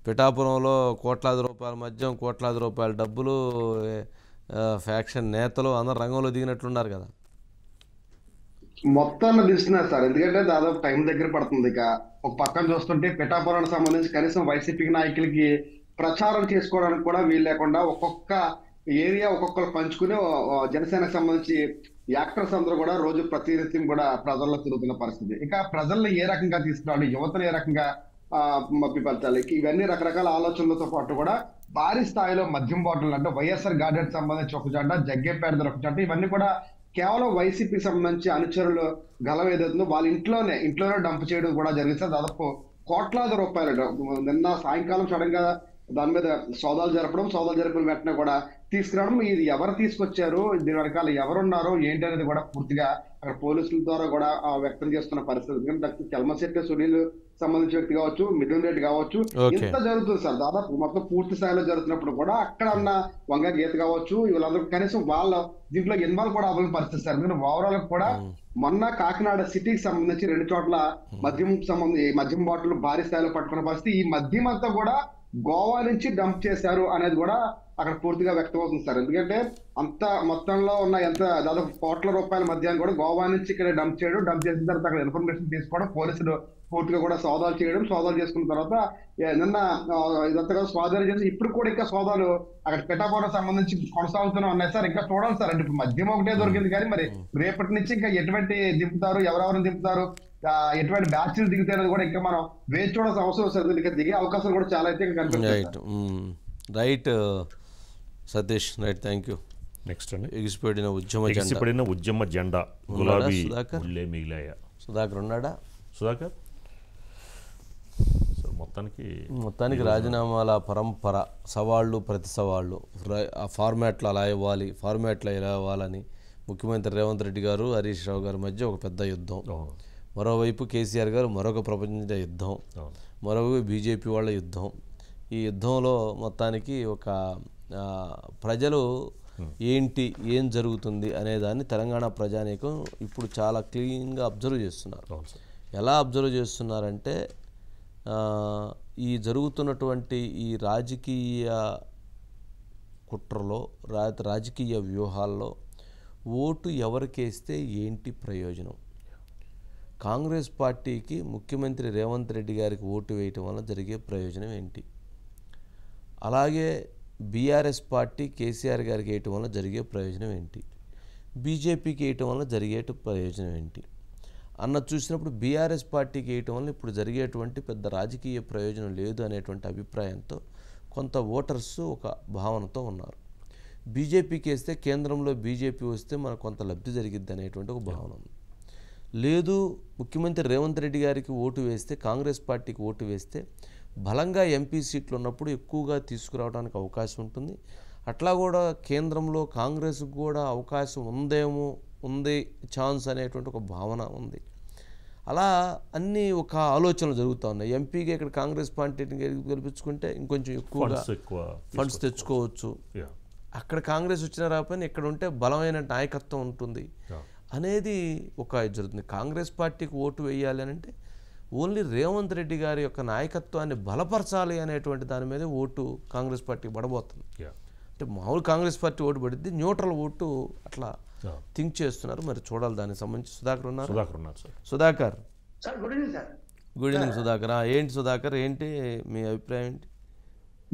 పిఠాపురంలో కోట్లాది రూపాయల మద్యం, కోట్లాది రూపాయల డబ్బులు, ఫ్యాక్షన్ నేతలు అందరు రంగంలో దిగినట్లున్నారు కదా? మొత్తాన్ని తీస్తున్నారు సార్. ఎందుకంటే దాదాపు టైం దగ్గర పడుతుంది. ఇక ఒక పక్కన చూస్తుంటే పిఠాపురానికి సంబంధించి కనీసం వైసీపీ నాయకులకి ప్రచారం చేసుకోవడానికి కూడా వీలు లేకుండా ఒక్కొక్క ఏరియా ఒక్కొక్కరు పంచుకుని జనసేనకు సంబంధించి యాక్టర్స్ అందరూ కూడా రోజు ప్రతినిత్యం కూడా ప్రజల్లో తిరుగుతున్న పరిస్థితి. ఇక ప్రజల్లో ఏ రకంగా తీసుకురావాలి, యువతను ఏ రకంగా మభ్యపరచాలి, ఇవన్నీ రకరకాల ఆలోచనలతో పాటు కూడా భారీ స్థాయిలో మద్యం బాటిల్ అంటే వైఎస్ఆర్ గార్డెన్ సంబంధించి ఒక జంట, జగ్గేపేట ఒక జంట, ఇవన్నీ కూడా కేవలం వైసీపీ సంబంధించి అనుచరులు గలం ఏదైతుందో వాళ్ళ ఇంట్లోనే డంప్ చేయడం కూడా జరిగింది. దాదాపు కోట్లాది రూపాయలు నిన్న సాయంకాలం సడన్ గా దాని మీద సోదాలు జరిపిన వెంటనే కూడా తీసుకురావడం, ఇది ఎవరు తీసుకొచ్చారు, దీని వెనకాల ఎవరున్నారో ఏంటి అనేది కూడా పూర్తిగా అక్కడ పోలీసుల ద్వారా కూడా వ్యక్తం చేస్తున్న పరిస్థితి. ఎందుకంటే డాక్టర్ కల్మశెట్టి సునీల్ సంబంధించిన వ్యక్తి కావచ్చు, మిథున్ రెడ్డి కావచ్చు, ఇంత జరుగుతుంది సార్. దాదాపు మొత్తం పూర్తి స్థాయిలో జరుగుతున్నప్పుడు కూడా అక్కడ ఉన్న వంగ గీత కావచ్చు, వీళ్ళందరూ కనీసం వాళ్ళ దీంట్లో ఇన్వాల్వ్ కూడా అవ్వాలని పరిస్థితి సార్. ఎందుకంటే ఓవరాల్ కూడా మొన్న కాకినాడ సిటీకి సంబంధించి 2 చోట్ల మద్యం బాటిల్ భారీ స్థాయిలో పట్టుకున్న పరిస్థితి. ఈ మద్యం అంతా కూడా గోవా నుంచి డంప్ చేశారు అనేది కూడా అక్కడ పూర్తిగా వ్యక్తం అవుతుంది సార్. ఎందుకంటే అంత మొత్తంలో ఉన్న దాదాపు కోట్ల రూపాయల మద్యాన్ని కూడా గోవా నుంచి ఇక్కడ డంప్ చేసిన తర్వాత అక్కడ ఇన్ఫర్మేషన్ తీసుకోవడం, పోలీసులు పూర్తిగా కూడా సోదాలు చేసుకున్న తర్వాత నిన్న ఇదంతా కూడా స్వాధీనం చేసి ఇప్పుడు కూడా ఇంకా సోదాలు అక్కడ పిఠాపురం సంబంధించి కొనసాగుతూనే ఉన్నాయి సార్. ఇంకా చూడాలి సార్. అంటే ఇప్పుడు మద్యం ఒకటే దొరికింది కానీ మరి రేపటి నుంచి ఇంకా ఎటువంటి దింపుతారు, ఎవరెవరిని దింపుతారు, ఎటువంటి బ్యాచ్లు దిగుతారని కూడా ఇంకా మనం వేచి చూడాల్సిన అవసరం సార్. ఇంకా దిగే అవకాశాలు కూడా చాలా అయితే కనిపిస్తాయి. Right Satish, right, thank you. Next అండి, ఎగిసిపడిన ఉద్యమ జెండా గులాబీ మిగిలాయా? సుధాకర్ ఉన్నాడా? సుధాకర్ మొత్తానికి రాజీనామాల పరంపర, సవాళ్ళు ప్రతి సవాళ్ళు, ఆ ఫార్మాట్లో అలా ఇవ్వాలి, ఫార్మాట్లో ఇలా ఇవ్వాలని ముఖ్యమంత్రి రేవంత్ రెడ్డి గారు, హరీష్ రావు గారి మధ్య ఒక పెద్ద యుద్ధం. మరోవైపు కేసీఆర్ గారు మరొక ప్రపంచ యుద్ధం, మరోవైపు బీజేపీ వాళ్ళ యుద్ధం. ఈ యుద్ధంలో మొత్తానికి ఒక ప్రజలు ఏం జరుగుతుంది అనేదాన్ని తెలంగాణ ప్రజానీకం ఇప్పుడు చాలా క్లీన్గా అబ్జర్వ్ చేస్తున్నారు. ఎలా అబ్జర్వ్ చేస్తున్నారంటే ఈ జరుగుతున్నటువంటి ఈ రాజకీయ కుట్రలో, రాజకీయ వ్యూహాల్లో ఓటు ఎవరికేస్తే ఏంటి ప్రయోజనం? కాంగ్రెస్ పార్టీకి ముఖ్యమంత్రి రేవంత్ రెడ్డి గారికి ఓటు వేయటం వల్ల జరిగే ప్రయోజనం ఏంటి? అలాగే బీఆర్ఎస్ పార్టీ కేసీఆర్ గారికి వేయటం వల్ల జరిగే ప్రయోజనం ఏంటి? బీజేపీకి వేయటం వల్ల జరిగే ప్రయోజనం ఏంటి అన్నది చూసినప్పుడు బీఆర్ఎస్ పార్టీకి వేయటం వల్ల ఇప్పుడు జరిగేటువంటి పెద్ద రాజకీయ ప్రయోజనం లేదు అనేటువంటి అభిప్రాయంతో కొంత ఓటర్స్ ఒక భావనతో ఉన్నారు. బీజేపీకి వేస్తే కేంద్రంలో బీజేపీ వస్తే మనకు కొంత లబ్ధి జరిగిద్ది అనేటువంటి ఒక భావన ఉంది. లేదు ముఖ్యమంత్రి రేవంత్ రెడ్డి గారికి ఓటు వేస్తే, కాంగ్రెస్ పార్టీకి ఓటు వేస్తే బలంగా ఎంపీ సీట్లు ఉన్నప్పుడు ఎక్కువగా తీసుకురావడానికి అవకాశం ఉంటుంది. అట్లా కూడా కేంద్రంలో కాంగ్రెస్కి కూడా అవకాశం ఉంది ఛాన్స్ అనేటువంటి ఒక భావన ఉంది. అలా అన్నీ ఒక ఆలోచనలు జరుగుతూ ఉన్నాయి. ఎంపీగా ఇక్కడ కాంగ్రెస్ పార్టీని గెలిపించుకుంటే ఇంకొంచెం ఎక్కువగా ఫండ్స్ తెచ్చుకోవచ్చు. అక్కడ కాంగ్రెస్ వచ్చిన రాకపోయినా ఇక్కడ ఉంటే బలమైన నాయకత్వం ఉంటుంది అనేది ఒక జరుగుతుంది. కాంగ్రెస్ పార్టీకి ఓటు వేయాలి అని అంటే ఓన్లీ రేవంత్ రెడ్డి గారి యొక్క నాయకత్వాన్ని బలపరచాలి అనేటువంటి దాని మీద ఓటు కాంగ్రెస్ పార్టీకి పడబోతుంది. అంటే మామూలు కాంగ్రెస్ పార్టీ ఓటు పడిద్ది, న్యూట్రల్ ఓటు అట్లా థింక్ చేస్తున్నారు. మరి చూడాలి. దానికి సంబంధించి సుధాకర్ ఉన్నారు. Sudhakar, good evening Sudhakar. ఏంటి సుధాకర్, ఏంటి మీ అభిప్రాయం ఏంటి?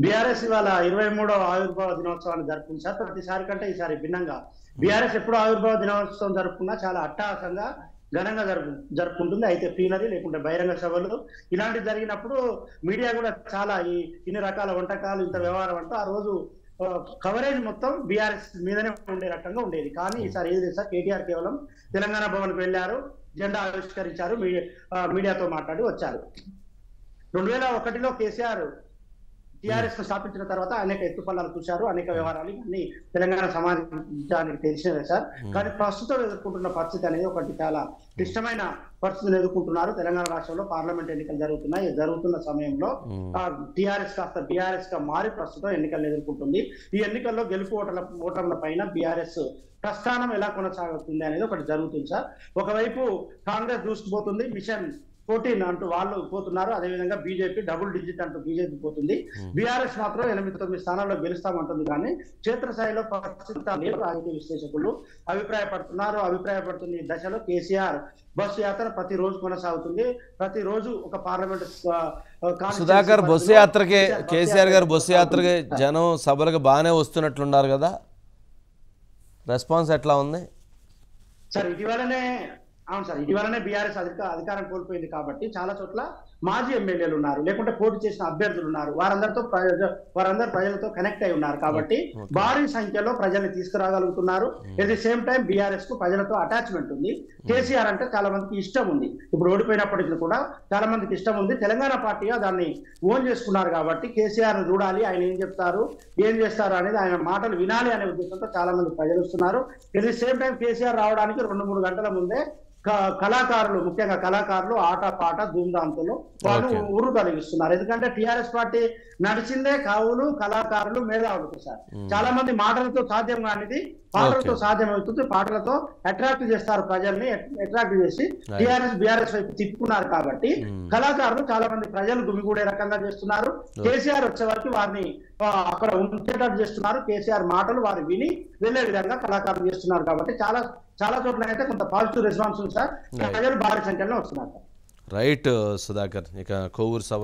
బీఆర్ఎస్ ఇవాళ 23వ ఆవిర్భావ దినోత్సవాన్ని జరుపుకుంది సార్. ప్రతిసారి కంటే ఈసారి భిన్నంగా బీఆర్ఎస్ ఎప్పుడు ఆవిర్భావ దినోత్సవం జరుపుకున్నా చాలా అట్టహాసంగా ఘనంగా జరుపుకుంటుంది. అయితే ప్లీనరీ లేకుంటే బహిరంగ సభలు ఇలాంటివి జరిగినప్పుడు మీడియా కూడా చాలా ఇన్ని రకాల వంటకాలు, ఇంత వ్యవహారం అంటూ ఆ రోజు కవరేజ్ మొత్తం బీఆర్ఎస్ మీదనే ఉండే రకంగా ఉండేది. కానీ ఈసారి ఏది లేదు సార్. కేటీఆర్ కేవలం తెలంగాణ భవన్కి వెళ్ళారు, జెండా ఆవిష్కరించారు, మీడియాతో మాట్లాడి వచ్చారు. 2001లో కేసీఆర్ టీఆర్ఎస్ స్థాపించిన తర్వాత అనేక ఎత్తుపల్లాలు చూశారు, అనేక వ్యవహారాలు అన్ని తెలంగాణ సమాజానికి తెలిసినవే సార్. కానీ ప్రస్తుతం ఎదుర్కొంటున్న పరిస్థితి అనేది ఒకటి చాలా క్లిష్టమైన పరిస్థితిని ఎదుర్కొంటున్నారు. తెలంగాణ రాష్ట్రంలో పార్లమెంట్ ఎన్నికలు జరుగుతున్నాయి. జరుగుతున్న సమయంలో టీఆర్ఎస్ కాస్త బీఆర్ఎస్ గా మారి ప్రస్తుతం ఎన్నికలను ఎదుర్కొంటుంది. ఈ ఎన్నికల్లో గెలుపు ఓటర్ల పైన బీఆర్ఎస్ ప్రస్థానం ఎలా కొనసాగుతుంది అనేది ఒకటి జరుగుతుంది సార్. ఒకవైపు కాంగ్రెస్ దూసుకుపోతుంది, మిషన్ 14 అంటూ వాళ్ళు పోతున్నారు. అదేవిధంగా బీజేపీ డబుల్ డిజిట్ అంటూ బీజేపీ పోతుంది. బీఆర్ఎస్ మాత్రం 8-9 స్థానాల్లో గెలుస్తామంటుంది. కానీ క్షేత్రస్థాయిలో పరిస్థితి రాజకీయ విశ్లేషకులు అభిప్రాయపడుతున్న దశలో కేసీఆర్ బస్సు యాత్ర ప్రతిరోజు కొనసాగుతుంది. ప్రతిరోజు ఒక పార్లమెంట్. సుధాకర్, బస్సు యాత్రకే కేసీఆర్ గారు బస్సు యాత్రకే జనం సభలకు బాగానే వస్తున్నట్లున్నారు కదా, రెస్పాన్స్ ఎట్లా ఉంది సార్? అవును సార్, ఇటీవలనే బీఆర్ఎస్ అధికారం కోల్పోయింది కాబట్టి చాలా చోట్ల మాజీ ఎమ్మెల్యేలు ఉన్నారు, లేకుంటే పోటీ చేసిన అభ్యర్థులు ఉన్నారు, వారందరూ ప్రజలతో కనెక్ట్ అయి ఉన్నారు కాబట్టి భారీ సంఖ్యలో ప్రజల్ని తీసుకురాగలుగుతున్నారు. At the same time BRS కు ప్రజలతో అటాచ్మెంట్ ఉంది. కేసీఆర్ అంటే చాలా మందికి ఇష్టం ఉంది, ఇప్పుడు ఓడిపోయినప్పటికీ కూడా చాలా మందికి ఇష్టం ఉంది. తెలంగాణ పార్టీగా దాన్ని ఓన్ చేసుకున్నారు కాబట్టి కేసీఆర్ చూడాలి, ఆయన ఏం చెప్తారు, ఏం చేస్తారు అనేది, ఆయన మాటలు వినాలి అనే ఉద్దేశంతో చాలా మంది ప్రజలు వస్తున్నారు. At the same time KCR రావడానికి 2-3 గంటల ముందే కళాకారులు, ముఖ్యంగా కళాకారులు ఆట పాట ధూమ్ధాంతో వాళ్ళు ఊరు కలిగిస్తున్నారు. ఎందుకంటే టిఆర్ఎస్ పార్టీ నడిచిందే కావులు, కళాకారులు, మేధావులతో సార్. చాలా మంది మాటలతో సాధ్యం కానిది పాటలతో సాధ్యమవుతుంది. పాటలతో అట్రాక్ట్ చేస్తారు, ప్రజల్ని అట్రాక్ట్ చేసి బీఆర్ఎస్ వైపు తిప్పుకున్నారు కాబట్టి కళాకారులు చాలా మంది ప్రజలు గుమిగూడే రకంగా చేస్తున్నారు. కేసీఆర్ వచ్చే వరకు వారిని అక్కడ ఉంచేటట్టు చేస్తున్నారు. కేసీఆర్ మాటలు వారు విని వెళ్లే విధంగా కళాకారులు చేస్తున్నారు కాబట్టి చాలా చోట్ల అయితే కొంత పాజిటివ్ రెస్పాన్స్ ఉంది సార్. ప్రజలు భారీ సంఖ్యలో వస్తున్నారు. రైట్ సుధాకర్, ఇక కొవ్వూరు సభ